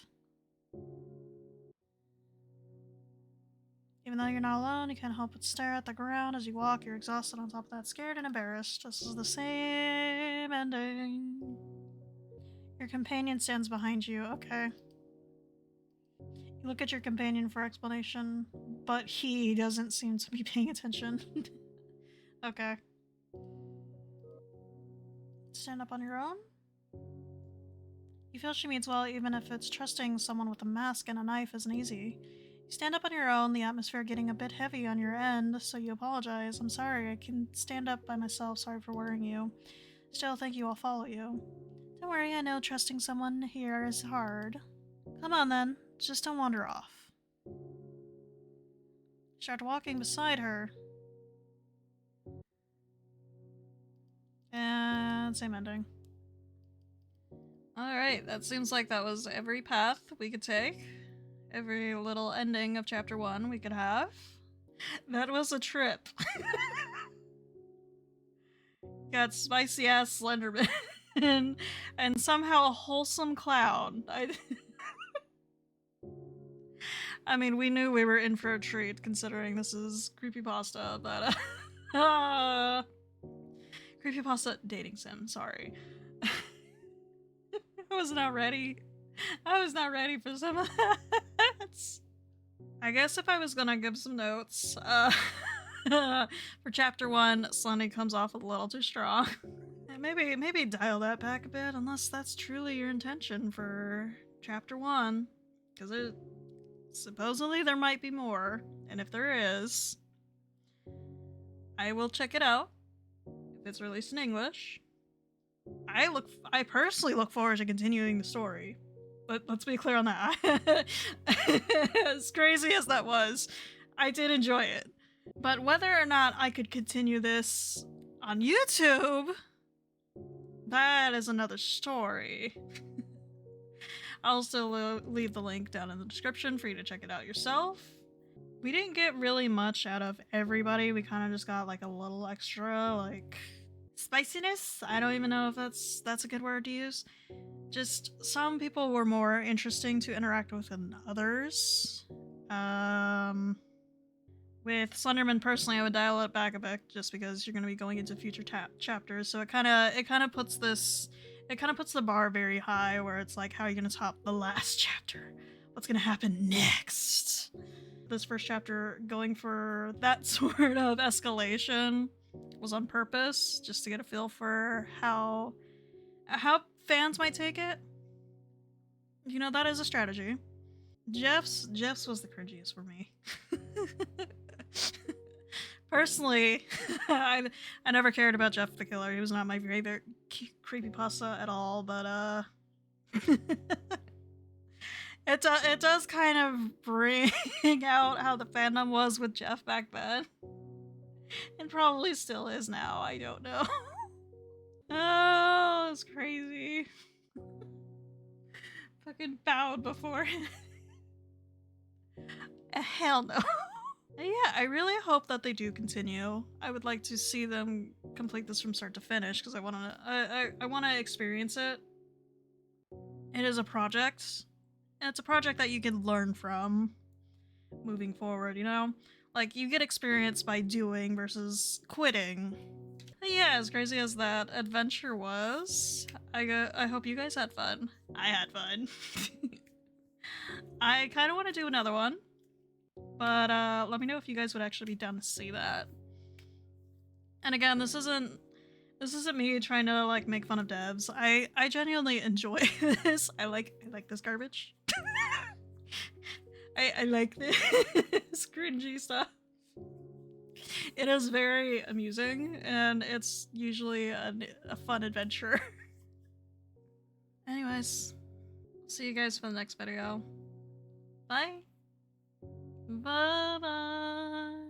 Even though you're not alone, you can't help but stare at the ground as you walk. You're exhausted on top of that, scared and embarrassed. This is the same ending. Your companion stands behind you. Okay. You look at your companion for explanation, but he doesn't seem to be paying attention. Okay. Stand up on your own? You feel she means well, even if it's trusting someone with a mask and a knife isn't easy. You stand up on your own, the atmosphere getting a bit heavy on your end, so you apologize. I'm sorry, I can stand up by myself, sorry for worrying you. Still, thank you, I'll follow you. Don't worry, I know trusting someone here is hard. Come on then, just don't wander off. Start walking beside her. And same ending. Alright, that seems like that was every path we could take. Every little ending of chapter 1 we could have. That was a trip. Got spicy ass Slenderman and somehow a wholesome clown. I mean, we knew we were in for a treat considering this is Creepypasta, but Creepypasta dating sim, sorry. I was not ready. I was not ready for some of that. I guess if I was gonna give some notes, for chapter 1, Slendy comes off a little too strong. Maybe dial that back a bit, unless that's truly your intention for chapter 1. Because supposedly there might be more, and if there is, I will check it out if it's released in English. I personally look forward to continuing the story. Let's be clear on that. As crazy as that was, I did enjoy it. But whether or not I could continue this on YouTube, that is another story. I'll still leave the link down in the description for you to check it out yourself. We didn't get really much out of everybody. We kind of just got like a little extra, like, spiciness? I don't even know if that's a good word to use. Just some people were more interesting to interact with than others. With Slenderman personally, I would dial it back a bit just because you're going to be going into future chapters. So it kind of puts the bar very high, where it's like, how are you going to top the last chapter? What's going to happen next? This first chapter going for that sort of escalation was on purpose, just to get a feel for how fans might take it. You know, that is a strategy. Jeff's was the cringiest for me. Personally, I never cared about Jeff the Killer. He was not my favorite creepypasta at all, but it does kind of bring out how the fandom was with Jeff back then. And probably still is now, I don't know. Oh, it's crazy. fucking bowed before him. Hell no. Yeah, I really hope that they do continue. I would like to see them complete this from start to finish because I want to experience it. It is a project, and it's a project that you can learn from moving forward, you know? Like, you get experience by doing versus quitting. But yeah, as crazy as that adventure was, I hope you guys had fun. I had fun. I kind of want to do another one, but let me know if you guys would actually be down to see that. And again, this isn't me trying to like make fun of devs. I genuinely enjoy this. I like this garbage. I like this cringy stuff. It is very amusing, and it's usually a fun adventure. Anyways, see you guys for the next video. Bye. Bye-bye.